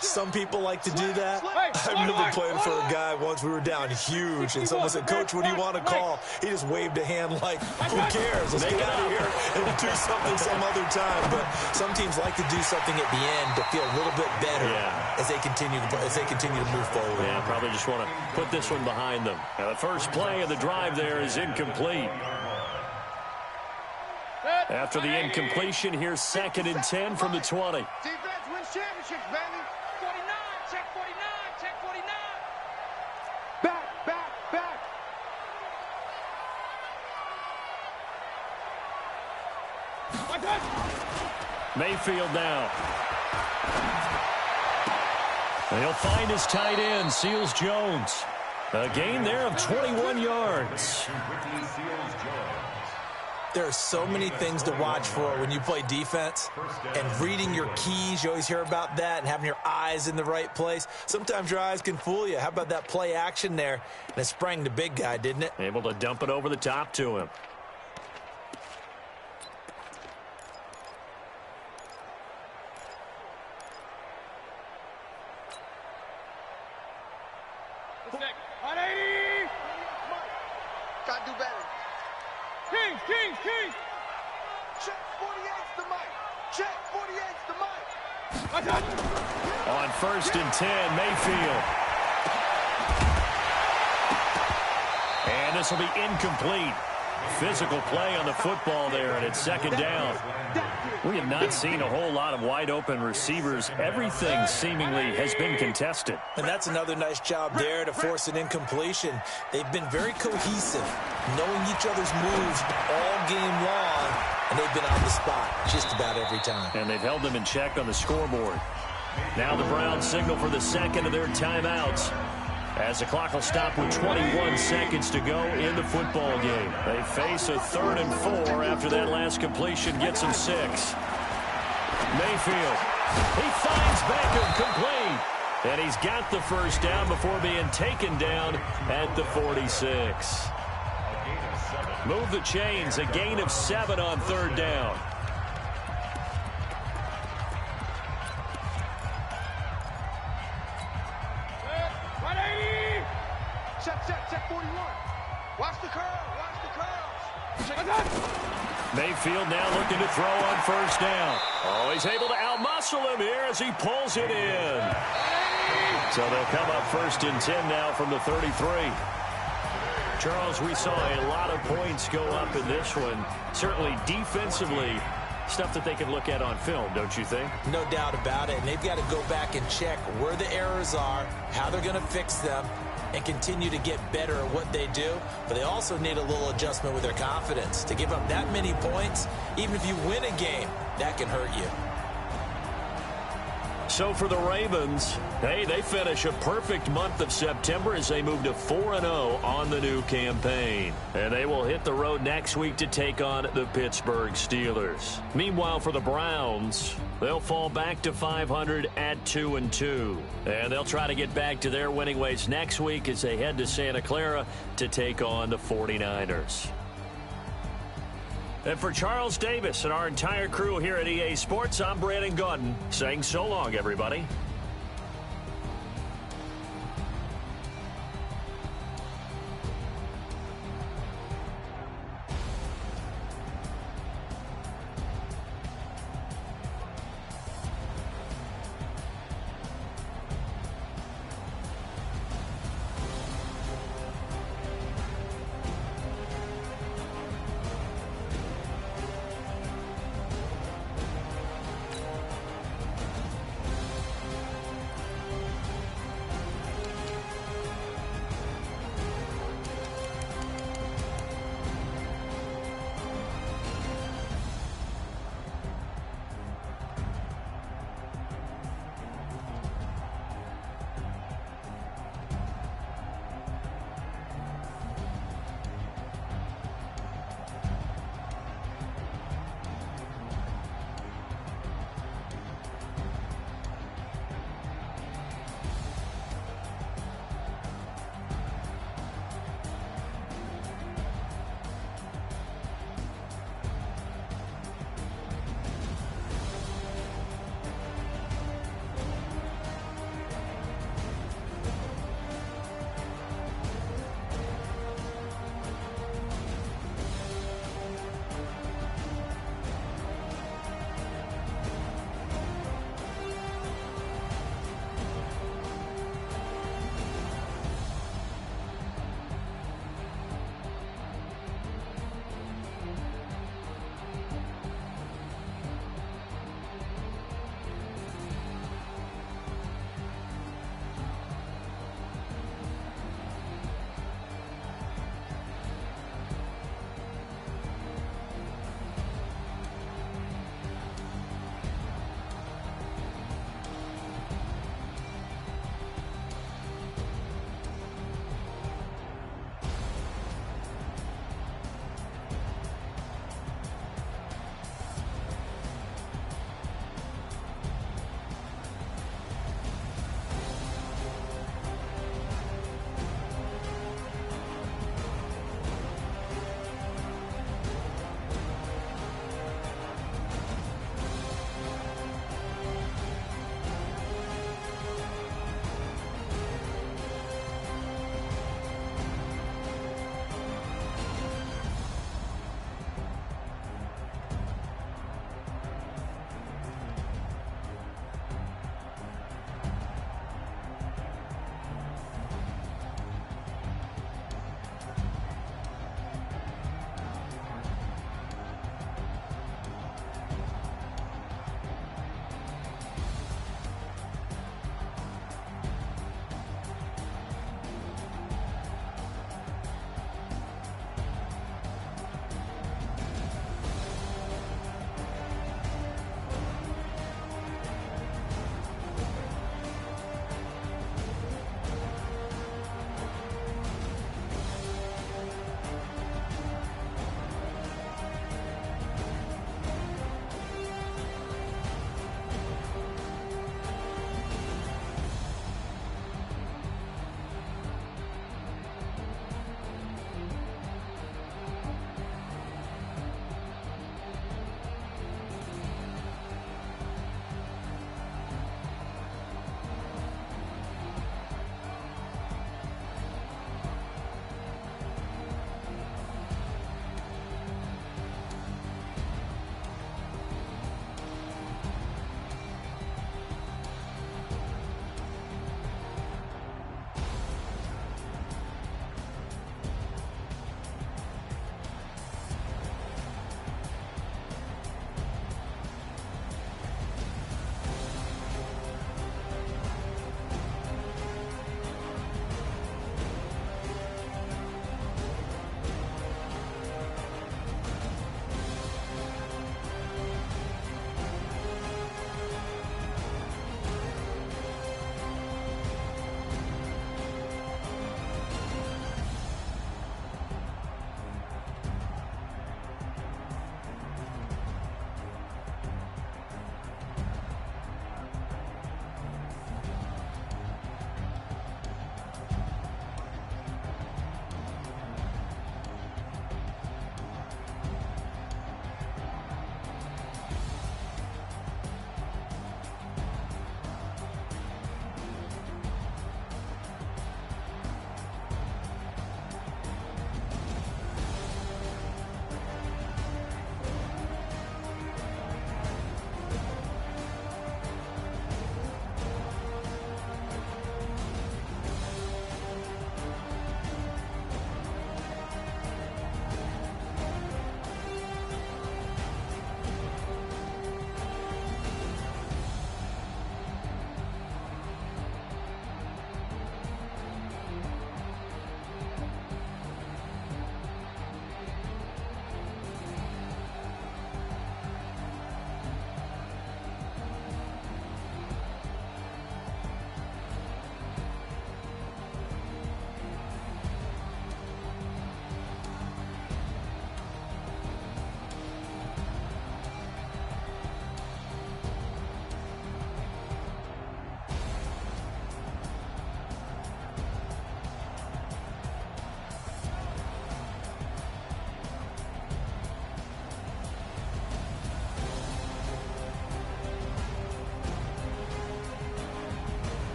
Some people like to do that. I remember playing for a guy once. We were down huge, and someone said, "Coach, what do you want to call?" He just waved a hand like, "Who cares? Let's get out of here and do something some other time." But some teams like to do something at the end to feel a little bit better as they continue to move forward. Yeah, probably just want to put this one behind them. Now, the first play of the drive there is incomplete. After the incompletion, here's 2nd and 10 from the 20. Defense wins championships, baby. 49. Check 49. Back. Mayfield now. And he'll find his tight end, Seals Jones. A gain there of 21 yards. There are so many things to watch for when you play defense, and reading your keys, you always hear about that, and having your eyes in the right place. Sometimes your eyes can fool you. How about that play action there? And it sprang the big guy, didn't it? Able to dump it over the top to him. Gotta do better. Kings. Check 48's the mic. Check 48's the mic. On 1st and 10, Mayfield. And this will be incomplete. Physical play on the football there, and it's 2nd down. We have not seen a whole lot of wide-open receivers. Everything seemingly has been contested. And that's another nice job there to force an incompletion. They've been very cohesive, knowing each other's moves all game long, and they've been on the spot just about every time. And they've held them in check on the scoreboard. Now the Browns signal for the second of their timeouts, as the clock will stop with 21 seconds to go in the football game. They face a 3rd and 4 after that last completion gets them 6. Mayfield, he finds Beckham complete. And he's got the first down before being taken down at the 46. Move the chains, a gain of 7 on 3rd down. Check 41. Watch the curls. Mayfield now looking to throw on 1st down. Oh, he's able to outmuscle him here as he pulls it in. So they'll come up 1st and 10 now from the 33. Charles, we saw a lot of points go up in this one. Certainly defensively, stuff that they can look at on film, don't you think? No doubt about it. And they've got to go back and check where the errors are, how they're going to fix them, and continue to get better at what they do. But they also need a little adjustment with their confidence. To give up that many points, even if you win a game, that can hurt you. So for the Ravens, hey, they finish a perfect month of September as they move to 4-0 on the new campaign. And they will hit the road next week to take on the Pittsburgh Steelers. Meanwhile, for the Browns, they'll fall back to 500 at 2-2. And they'll try to get back to their winning ways next week as they head to Santa Clara to take on the 49ers. And for Charles Davis and our entire crew here at EA Sports, I'm Brandon Gaudin saying so long, everybody.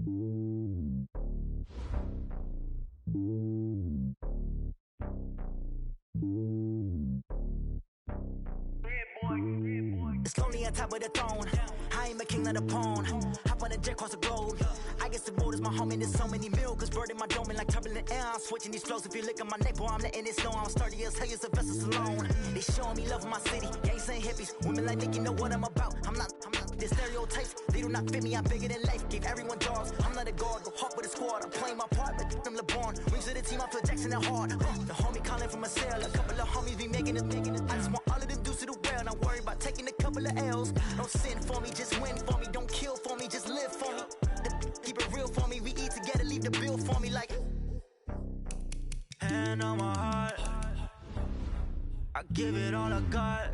It's lonely on top of the throne. I ain't a king of the pawn. Hop on a jet across the globe. I guess the road is my home and there's so many miracles burning my dome and like turbulent air. I'm switching these flows. If you look at my neck, boy, I'm letting it snow. I'm sturdy as hell, it's a vessel alone. They showing me love in my city. Gangs ain't hippies. Women like Nicky know what I'm about. I'm not the stereotypes. They do not fit me. I'm bigger than life. Gave everyone jaws. I'm not a guard. Go hard with the squad. I'm playing my part, but I'm LeBron. Wings of the team. I feel Jackson and hard. The homie calling from a cell. A couple of homies be making it. I just want all of them dudes to the well. Not worry about taking a couple of L's. Don't sin for me, just win for me. Don't kill for me, just live for me. Keep it real for me. We eat together, leave the bill for me like. Hand on my heart, I give it all I got.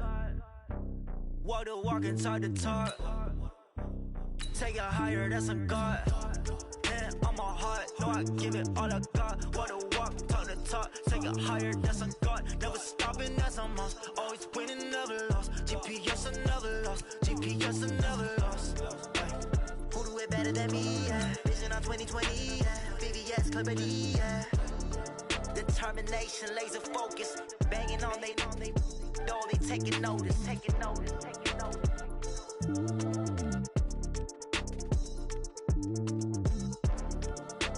Walk the walk and talk the talk. Take it higher, that's a God. Hand on my heart, no, I give it all I got. Walk the walk, talk the talk. Take it higher, that's a God. Never stopping, that's a must. Always winning, never lost. GPS, I never lost. GPS, I never lost. Who do it better than me? Yeah. Vision on 2020. Yeah. VVS, Clarity. Yeah. Determination, laser focus. Banging on they door, they taking notice. Taking notice.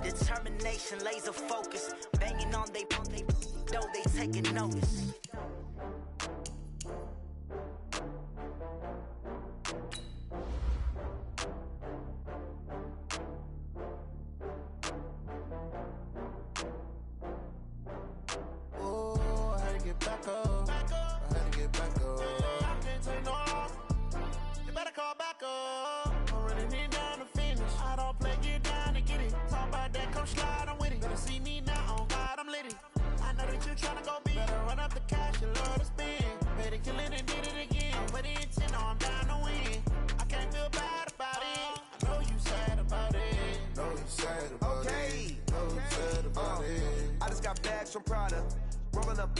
Determination, laser focus. Banging on they door, they taking notice. From Prada, rolling up.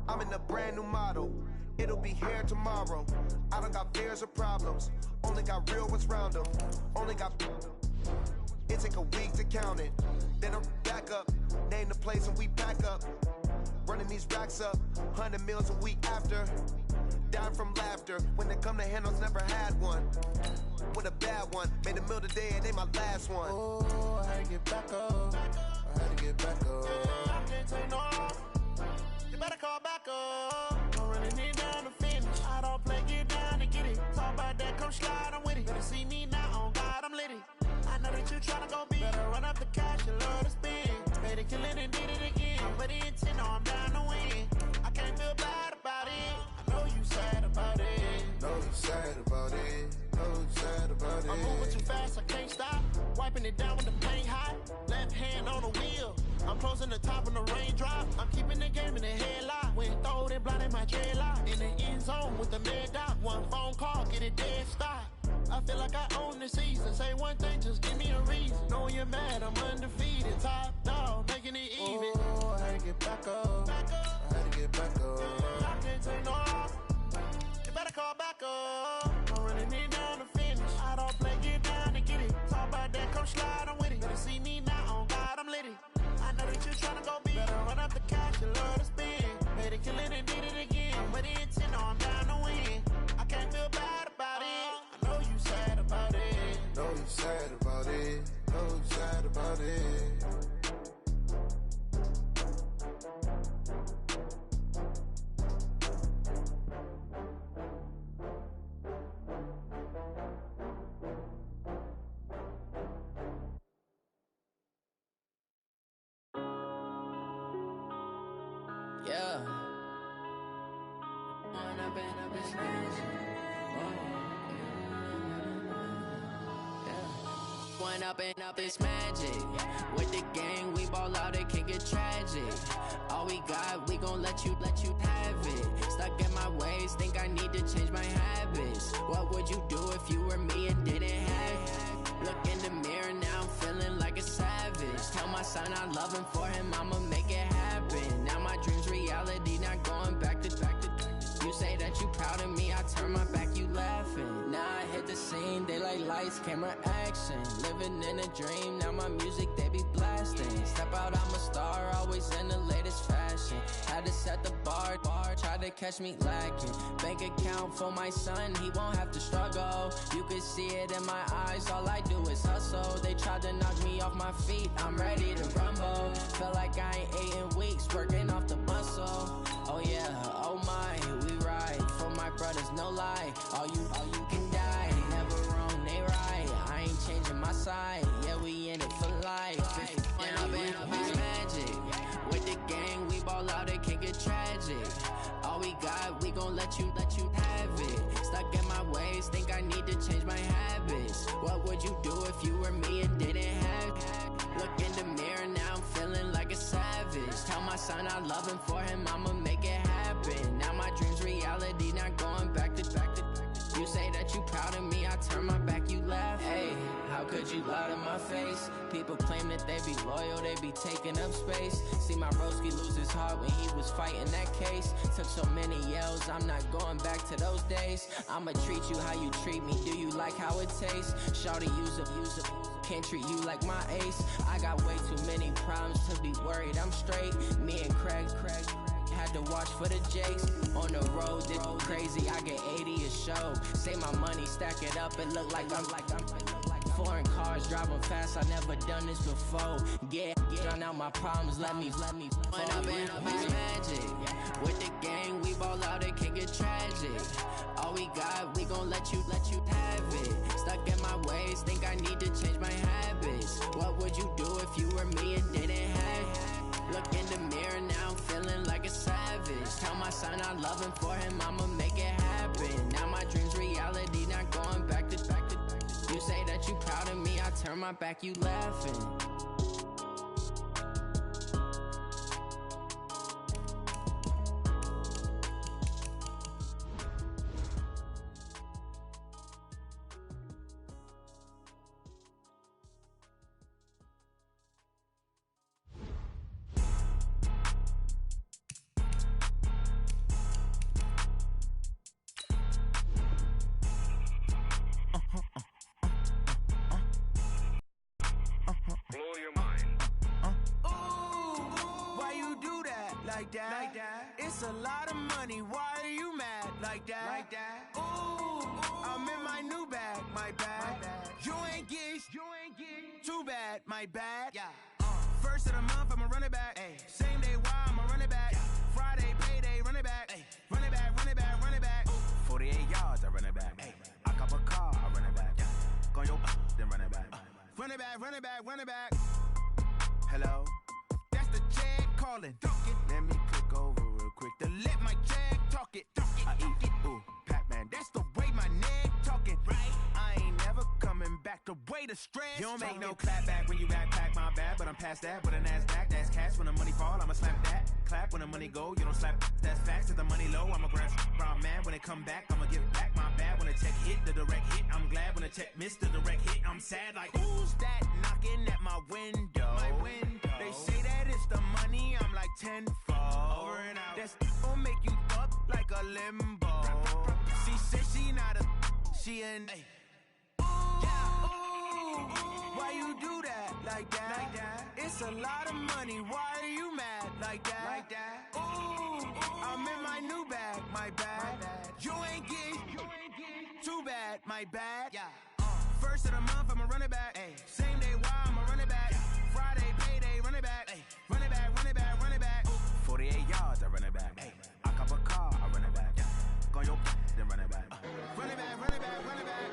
I'm in a brand new model. It'll be here tomorrow. I don't got fears or problems. Only got real ones round them. Only got. It take a week to count it. Then I'm back up. Name the place and we back up. Running these racks up. 100 meals a week after. Dying from laughter. When it come to handles, never had one. With a bad one. Made a meal today and they my last one. Oh, I had to get back up. I had to get back up. I can't take no off. You better call back up. I'm running it down to finish. I don't play, get down to get it. Talk about that, come slide, I'm with it. Better see me now, on God, I'm litty. I know that you tryna go big. Better run up the cash, you love to spend. Better kill it and did it again. But the intent, no, I'm down to win. I can't feel bad about it. I know you sad about it. Know you sad about it. Know you sad about it. I'm moving too fast, I can't stop. Wiping it down with the paint hot. Left hand on the wheel. I'm closing the top of the raindrop. I'm keeping the game in the headlock. When throwed and blinded my dreadlock. In the end zone with the mad dot. One phone call, get it dead stop. I feel like I own the season. Say one thing, just give me a reason. Knowing you're mad, I'm undefeated. Top dog, making it even. Oh, I had to get back up. I had to get back up. I can't take no off. You better call back up. I'm running it down to finish. I don't play, get down to get it. Talk about that, come slide, I'm with it. Better see me now, on God, I'm litty. I know that you tryna go big. Better run up the cash, you love to spend. Better kill it and did it again. But the intent, no, I'm down to win. I can't feel bad about it. I know you sad about it. Know you sad about it. Know you sad about it. Yeah. One up and up, it's magic. With the gang, we ball out, it can get tragic. All we got, we gon' let you have it. Stuck in my ways, think I need to change my habits. What would you do if you were me and didn't have it? Look in the mirror, now I'm feeling like a savage. Tell my son I love him, for him I'ma make it happen. Now my dream's reality, not going back to. You say that you proud of me, I turn my back, you laughing. Now I hit the scene, they like lights, camera, action. Living in a dream, now my music, they be blasting. Step out, I'm a star, always in the latest fashion. Had to set the bar, try to catch me lacking. Bank account for my son, he won't have to struggle. You can see it in my eyes, all I do is hustle. They tried to knock me off my feet, I'm ready to rumble. Felt like I ain't ate in weeks, working off the muscle. Oh yeah, oh my, we ride. For my brothers, no lie. All you can die. Never wrong, they right. I ain't changing my side. Yeah, we in it for life. And I've been magic. With the gang, we ball out, it can get tragic. All we got, we gon' let you have it. Stuck in my ways, think I need to change my habits. What would you do if you were me and didn't have it? Look in the mirror, now I'm feeling like a savage. Tell my son I love him, for him I'ma make it happen. Now my dream's reality, not going back to. You say that you proud of me, I turn my back, you laugh. Hey, how could you lie to my face? People claim that they be loyal, they be taking up space. See my broski lose his heart when he was fighting that case. Took so many yells, I'm not going back to those days. I'ma treat you how you treat me, do you like how it tastes? Shawty, use up, can't treat you like my ace. I got way too many problems to be worried, I'm straight. Me and Craig had to watch for the Jakes. On the road, this crazy, I get 80 a show. Say my money, stack it up, it look like I'm foreign cars, driving fast, I never done this before. Drown out my problems, let me When I've been magic. With the gang, we ball out, it can get tragic. All we got, we gon' let you have it. Stuck in my ways, think I need to change my habits. What would you do if you were me and didn't have it? Look in the mirror, now I'm feeling like a savage. Tell my son I love him, for him I'ma make it happen. Now my dream's reality, not going back to. You say that you proud of me, I turn my back, you laughing. Like that. It's a lot of money, why are you mad? Like that. Ooh, I'm in my new bag, my bad. You ain't get too bad, my bad. Yeah. First of the month, I'ma run it back. Ay. Same day, why I'ma run it back. Yeah. Friday, payday, run it back. Ay. Run it back, run it back, run it back. Ooh. 48 yards, I run it back. Ay. I cop a car, I run it back. Yeah. Go yo, then run it back. Run it back, run it back, run it back. Hello? That's the Jag calling. Let me click over real quick to let my Jag talk it. I eat it, ooh, Pac-Man. That's the way my neck talking. Right? I ain't never coming back the way the stress. You don't make no clap back when you backpack, my bad, but I'm past that. With a NASDAQ, that's cash. When the money fall, I'ma slap that. Clap when the money go, you don't slap. That's facts. If the money low, I'ma grab brown man. When it come back, I'ma give back my bad. When the check hit, the direct hit. I'm glad when the check missed the direct hit. I'm sad like, who's that knocking at my window? My window. They say that it's the money, I'm like tenfold. Over and out. That's gon' make you up like a limbo. She said she not a, she an. Ooh, why you do that? Like that? It's a lot of money, why are you mad? Like that? Ooh, I'm in my new bag, my bad. You ain't get too bad, my bad. Yeah. First of the month, I'ma run it back. Ay. Same day, why I'ma run it back. Friday, payday, run it back. Ay. Run it back, run it back, run it back. Ooh. 48 yards, I run it back. Ay. I cop a car, I run it back. Yeah. Go yo, then run it back. Run it back, run it back, run it back.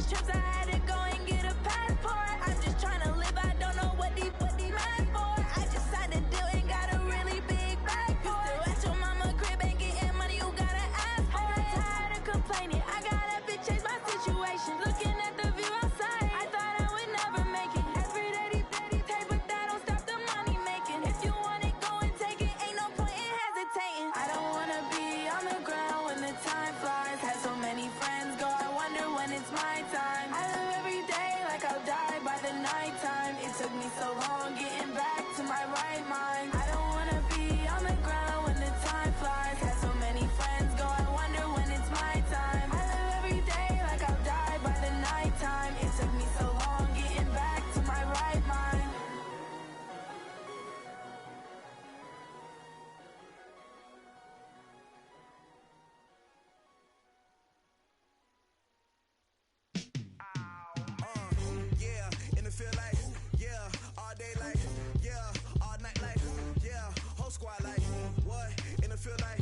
trips, I had to go and get a passport. I'm just trying to live, I don't know what these mad for. I just signed a deal and got a really big bag for it. You still at your mama crib and getting money, you gotta ask for it. I'm tired of complaining, I gotta change my situation. Looking at the view outside, I thought I would never make it. Every day they pay, but that don't stop the money making. If you want it, go and take it, ain't no point in hesitating. I don't wanna be on the ground when the time flies. Had so many friends go, I wonder when it's my time. I live every day like I'll die by the nighttime. It took me so long getting back to my right mind. I don't wanna be on the ground when the time flies. Had so many friends go, I wonder when it's my time. I live every day like I'll die by the nighttime. It took me so long getting back to my right mind. Yeah, in the field like, yeah, all day like, yeah, all night like, yeah, whole squad like, what? In the field like,